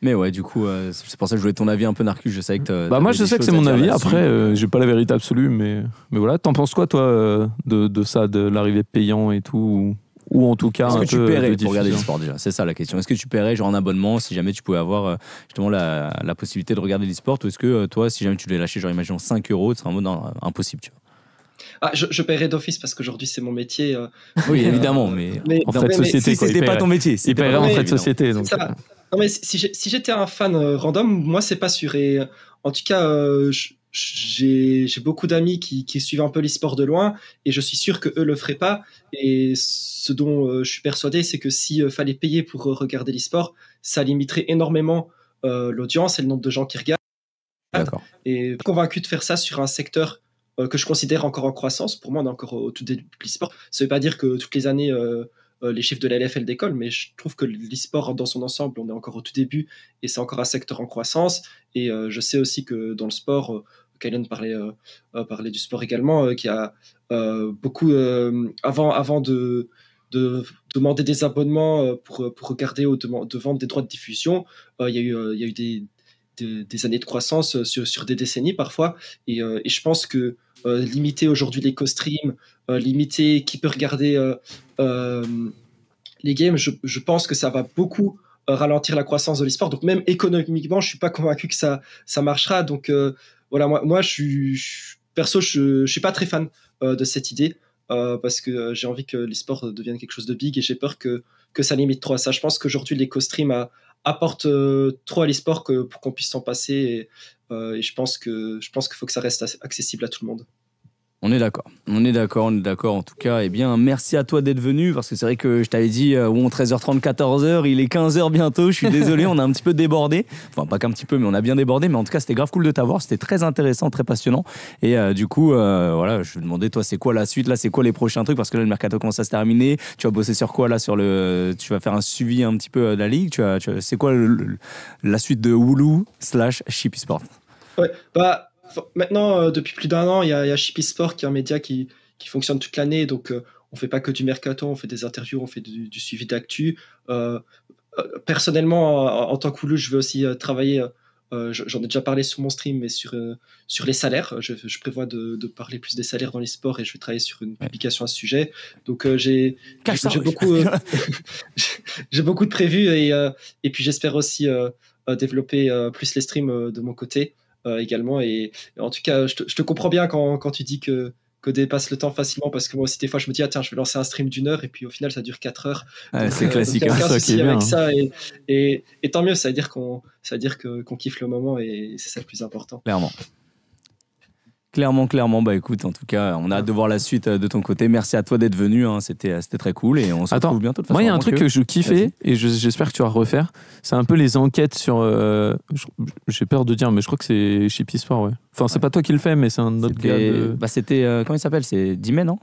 Mais ouais, du coup, c'est pour ça que je voulais ton avis un peu, Narcus. Je savais que moi, je sais que c'est mon avis. Après, j'ai pas la vérité absolue, mais voilà. T'en penses quoi, toi, de ça, de l'arrivée payant et tout, ou en tout cas est-ce un que tu peu paierais de pour regarder le diffusion. sport déjà? C'est ça la question. Est-ce que tu paierais genre un abonnement si jamais tu pouvais avoir justement la possibilité de regarder l'e-sport, ou est-ce que toi, si jamais tu devais lâcher genre imaginons 5 €, c'est un mode impossible, tu vois? Je paierais d'office parce qu'aujourd'hui c'est mon métier. Oui, évidemment, mais en frais de société, si c'était pas ton métier, il paierait en frais de société. Donc. Non, mais si j'étais un fan random, moi c'est pas sûr. Et en tout cas, j'ai beaucoup d'amis qui suivent un peu l'e-sport de loin, et je suis sûr que eux le feraient pas. Et ce dont je suis persuadé, c'est que s'il fallait payer pour regarder l'e-sport, ça limiterait énormément l'audience et le nombre de gens qui regardent. D'accord. Et convaincu de faire ça sur un secteur que je considère encore en croissance. Pour moi, on est encore au tout début de l'e-sport. Ça veut pas dire que toutes les années les chiffres de la LFL décollent, mais je trouve que l'e-sport dans son ensemble, on est encore au tout début et c'est encore un secteur en croissance. Et je sais aussi que dans le sport, Kylian parlait du sport également, qu'il y a beaucoup avant de demander des abonnements pour regarder ou de vendre des droits de diffusion, il y a eu des années de croissance sur des décennies parfois, et je pense que limiter aujourd'hui les co-streams, limiter qui peut regarder les games, je pense que ça va beaucoup ralentir la croissance de l'e-sport. Donc même économiquement, je suis pas convaincu que ça marchera. Donc voilà, moi perso, je suis pas très fan de cette idée, parce que j'ai envie que l'e-sport devienne quelque chose de big, et j'ai peur que ça limite trop à ça. Je pense qu'aujourd'hui les co-streams apportent trop à l'e-sport pour qu'on puisse s'en passer, et je pense qu'il faut que ça reste accessible à tout le monde. On est d'accord en tout cas. Eh bien, merci à toi d'être venu, parce que c'est vrai que je t'avais dit 13h30, 14h, il est 15h bientôt, je suis désolé, on a un petit peu débordé, enfin pas qu'un petit peu, mais on a bien débordé, mais en tout cas c'était grave cool de t'avoir, c'était très intéressant, très passionnant, et du coup voilà, je me demandais, toi, c'est quoi la suite là, c'est quoi les prochains trucs, parce que là le mercato commence à se terminer, tu vas bosser sur quoi là, tu vas faire un suivi un petit peu de la ligue, c'est quoi la suite de Woulou / Chip Esport? Ouais, maintenant, depuis plus d'1 an, il y a Chip Esport, qui est un média qui fonctionne toute l'année. Donc, on fait pas que du mercato, on fait des interviews, on fait du suivi d'actu. Personnellement, en tant que Woulou, je veux aussi travailler. J'en ai déjà parlé sur mon stream, mais sur les salaires. Je prévois de parler plus des salaires dans l'e-sport, et je vais travailler sur une publication à ce sujet. Donc, j'ai beaucoup, j'ai beaucoup de prévus, et puis j'espère aussi développer plus les streams de mon côté. Également, et en tout cas je te comprends bien quand tu dis que dépasse le temps facilement, parce que moi aussi des fois je me dis tiens, je vais lancer un stream d'1 heure, et puis au final ça dure 4 heures. C'est classique, donc, ça qui est bien avec ça, et tant mieux, ça veut dire qu'on kiffe le moment, et c'est ça le plus important. Clairement. Bah écoute, en tout cas, on a hâte de voir la suite de ton côté. Merci à toi d'être venu, hein. C'était très cool, et on se retrouve bientôt. Moi, il y a un truc que je kiffais, et j'espère que tu vas refaire. C'est un peu les enquêtes sur. J'ai peur de dire, mais je crois que c'est Chip Esport, ouais. Enfin, c'est pas toi qui le fais, mais c'est un autre gars. C'était. Comment il s'appelle? C'est Dimé, non?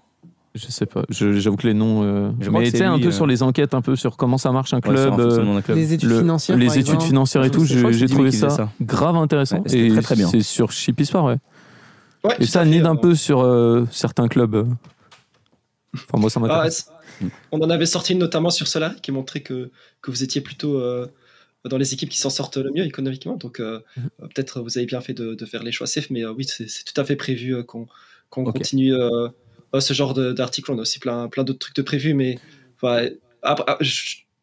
Je sais pas. J'avoue que les noms. Je crois mais que tu c'est sais, un lui, peu sur les enquêtes, un peu sur comment ça marche un club. sur un fonctionnement d'un club. Les études financières. Les par études exemple. financières et tout, Je crois que j'ai c'est trouvé Jimmy qui faisait ça grave intéressant. Ouais, c'était et très, très bien. c'est sur Shipisport, ouais. Ouais, Et tout ça à fait, nid un peu sur certains clubs. Enfin, moi, ça m'intéresse. On en avait sorti une notamment sur Solari qui montrait que vous étiez plutôt dans les équipes qui s'en sortent le mieux économiquement. Donc peut-être vous avez bien fait de faire les choix safe, mais oui, c'est tout à fait prévu qu'on continue ce genre d'article. On a aussi plein d'autres trucs de prévus, mais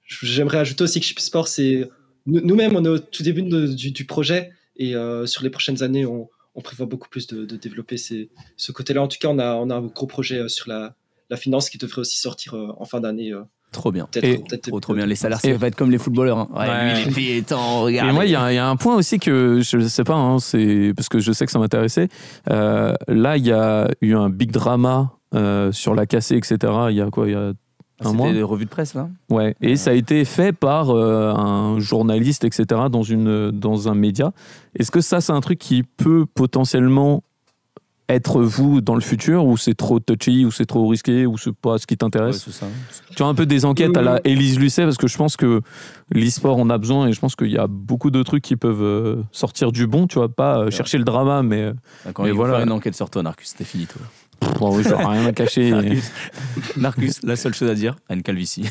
j'aimerais ajouter aussi que Shipisport, c'est nous-mêmes, on est au tout début du projet et sur les prochaines années, on prévoit beaucoup plus de développer ce côté-là. En tout cas, on a un gros projet sur la finance qui devrait aussi sortir en fin d'année. Trop bien. Peut-être Trop bien. Les salaires, ça va être comme les footballeurs. Hein. Ouais, lui, il est payé tant, regarde. Et moi, il y a un point aussi que je sais pas, hein, c'est parce que je sais que ça m'intéressait. Là, il y a eu un big drama sur la cassée, etc. Il y a quoi? Il y a un mois. C'était des revues de presse, là. Ouais. Et ça a été fait par un journaliste, etc. dans un média. Est-ce que ça, c'est un truc qui peut potentiellement être vous dans le futur, ou c'est trop touchy, ou c'est trop risqué, ou c'est pas ce qui t'intéresse? Ouais, c'est ça. Tu as un peu des enquêtes à la Élise Lucet, parce que je pense que l'e-sport on a besoin, et je pense qu'il y a beaucoup de trucs qui peuvent sortir du bon, tu vois, pas chercher le drama, mais Quand il voilà. Faire une enquête sur toi, Narcus, c'était fini, toi. Bon, oui, j'aurais rien à cacher. Narcus, la seule chose à dire, Anne Calvici.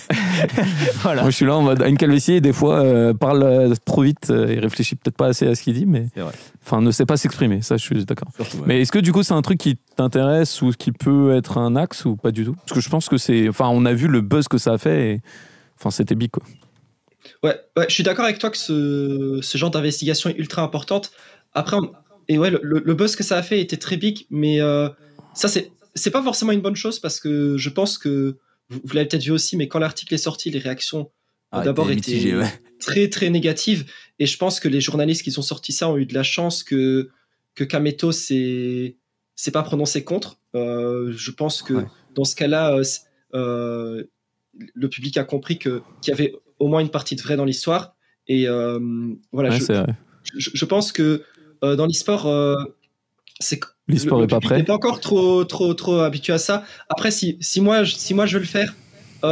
Voilà. Moi, je suis là en mode Anne Calvici, des fois, parle trop vite et réfléchit peut-être pas assez à ce qu'il dit, mais enfin, ne sait pas s'exprimer, ça, je suis d'accord. Surtout, ouais. Mais est-ce que du coup, c'est un truc qui t'intéresse ou qui peut être un axe ou pas du tout? Parce que je pense que c'est. Enfin, on a vu le buzz que ça a fait et. Enfin, c'était big, quoi. Ouais, je suis d'accord avec toi que ce genre d'investigation est ultra importante. Après, le buzz que ça a fait était très big, mais ça, c'est pas forcément une bonne chose parce que je pense que vous l'avez peut-être vu aussi, mais quand l'article est sorti, les réactions d'abord étaient très très négatives, et je pense que les journalistes qui ont sorti ça ont eu de la chance que Kameto s'est pas prononcé contre. Je pense que dans ce cas-là, le public a compris qu'il y avait au moins une partie de vrai dans l'histoire, et voilà. Je pense que dans l'e-sport, l'e-sport n'est pas prêt. Il n'est pas encore trop habitué à ça. Après, si moi je veux le faire,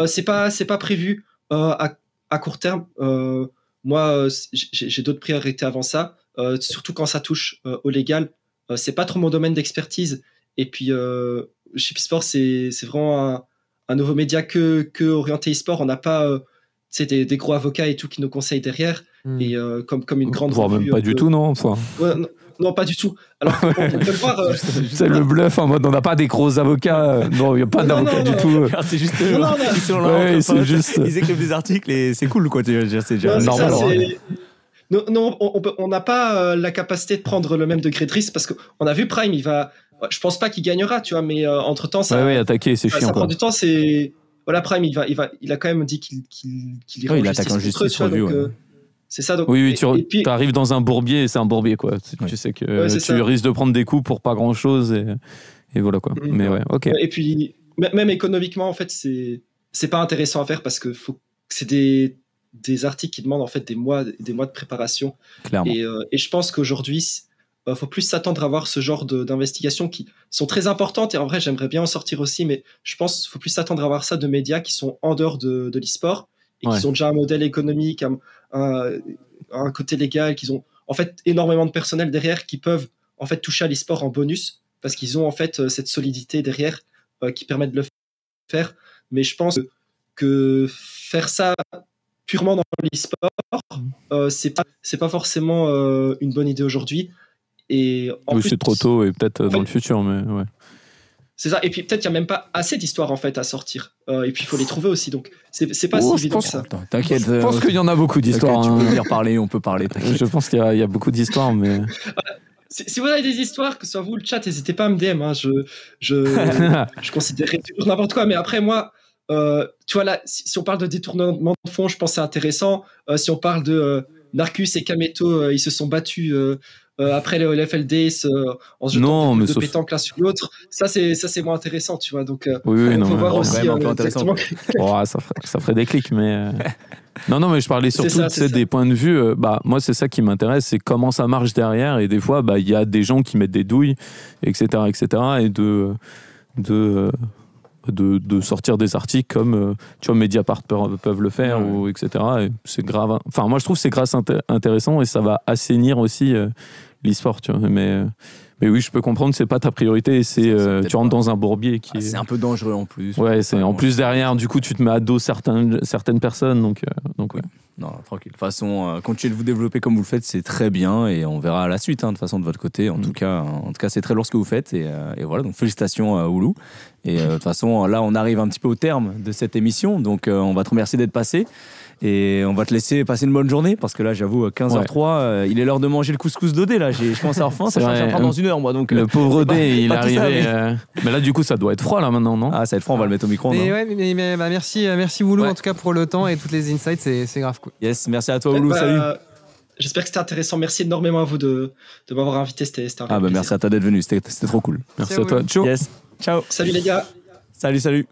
c'est pas prévu à court terme. Moi, j'ai d'autres priorités avant ça, surtout quand ça touche au légal. C'est pas trop mon domaine d'expertise. Et puis, Shipisport, c'est vraiment un nouveau média que orienté e-sport. On n'a pas des gros avocats et tout qui nous conseillent derrière. Et comme une grande voire revue, même pas du tout, non, enfin. Non, pas du tout. Alors, on peut le voir. C'est le bluff en mode on n'a pas des gros avocats. Non, il n'y a pas d'avocats du tout. C'est juste. Ils sont là. Ouais, c'est juste. Ils écrivent des articles et c'est cool, quoi. C'est déjà normal. Non, on n'a pas la capacité de prendre le même degré de risque parce qu'on a vu Prime, je pense pas qu'il gagnera, tu vois, mais entre temps, ça. Ouais, attaquer, c'est chiant. Ça prend du temps, voilà, Prime, il a quand même dit qu'il ira il attaque en justice revue, c'est ça. Donc, oui, tu arrives dans un bourbier et c'est un bourbier, quoi. Tu sais que tu risques de prendre des coups pour pas grand chose et voilà, quoi. Mais ouais, ok. Et puis, même économiquement, en fait, c'est pas intéressant à faire parce que c'est des articles qui demandent en fait des mois de préparation. Clairement. Et je pense qu'aujourd'hui, faut plus s'attendre à voir ce genre d'investigations qui sont très importantes, et en vrai, j'aimerais bien en sortir aussi, mais je pense qu'il faut plus s'attendre à voir ça de médias qui sont en dehors de l'e-sport et qui ont déjà un modèle économique, un côté légal, qu'ils ont en fait énormément de personnel derrière qui peuvent en fait toucher à l'e-sport en bonus parce qu'ils ont en fait cette solidité derrière qui permet de le faire. Mais je pense que faire ça purement dans l'e-sport, c'est pas forcément une bonne idée aujourd'hui. Et oui, c'est trop tôt et peut-être dans le futur, mais ouais. C'est ça. Et puis peut-être qu'il n'y a même pas assez d'histoires en fait à sortir. Et puis il faut les trouver aussi. Donc c'est pas si évident que ça. T'inquiète. Je pense qu'il y en a beaucoup d'histoires. Tu peux venir parler, on peut parler. Je pense qu'il y a beaucoup d'histoires, mais. Si vous avez des histoires, que ce soit vous le chat, n'hésitez pas à me DM. Hein. Je considérerais toujours n'importe quoi. Mais après moi, tu vois là, si on parle de détournement de fonds, je pense que c'est intéressant. Si on parle de Narcus et Kameto, ils se sont battus. Après le LFLD en se jetant de pétanque l'un sur l'autre, ça c'est moins intéressant, tu vois. Donc on faut voir aussi intéressant. Ça ferait des clics, mais non, mais je parlais surtout des points de vue. Moi, c'est ça qui m'intéresse, c'est comment ça marche derrière, et des fois, il y a des gens qui mettent des douilles, etc., et de sortir des articles comme tu vois, Mediapart peuvent le faire, ou etc. Et c'est grave. Enfin, moi, je trouve que c'est grave intéressant et ça va assainir aussi l'e-sport, tu vois. Mais oui, je peux comprendre que c'est pas ta priorité. Tu rentres dans un bourbier qui c'est un peu dangereux en plus. Ouais, c'est en plus derrière, du coup, tu te mets à dos certaines personnes, donc ouais. Non, tranquille. De toute façon, continuez de vous développer comme vous le faites, c'est très bien et on verra à la suite, de toute façon, de votre côté. En tout cas, c'est très lourd ce que vous faites et voilà. Donc félicitations à Oulou. Et de toute façon, là, on arrive un petit peu au terme de cette émission, donc on va te remercier d'être passé. Et on va te laisser passer une bonne journée parce que là, j'avoue, 15h03, il est l'heure de manger le couscous de Dé. Là, je commence à avoir faim, ça change à dans 1 heure, moi. Donc, le pauvre Dé, il est arrivé. Mais là, du coup, ça doit être froid là maintenant, non? Ah, ça va être froid, on va le mettre au micro-ondes. Mais merci Woulou en tout cas pour le temps et toutes les insights, c'est grave cool. Yes, merci à toi Woulou, salut. J'espère que c'était intéressant. Merci énormément à vous de m'avoir invité. C'était un plaisir. Merci à toi d'être venu, c'était trop cool. Merci à toi. Ciao. Yes. Ciao. Salut les gars. Salut.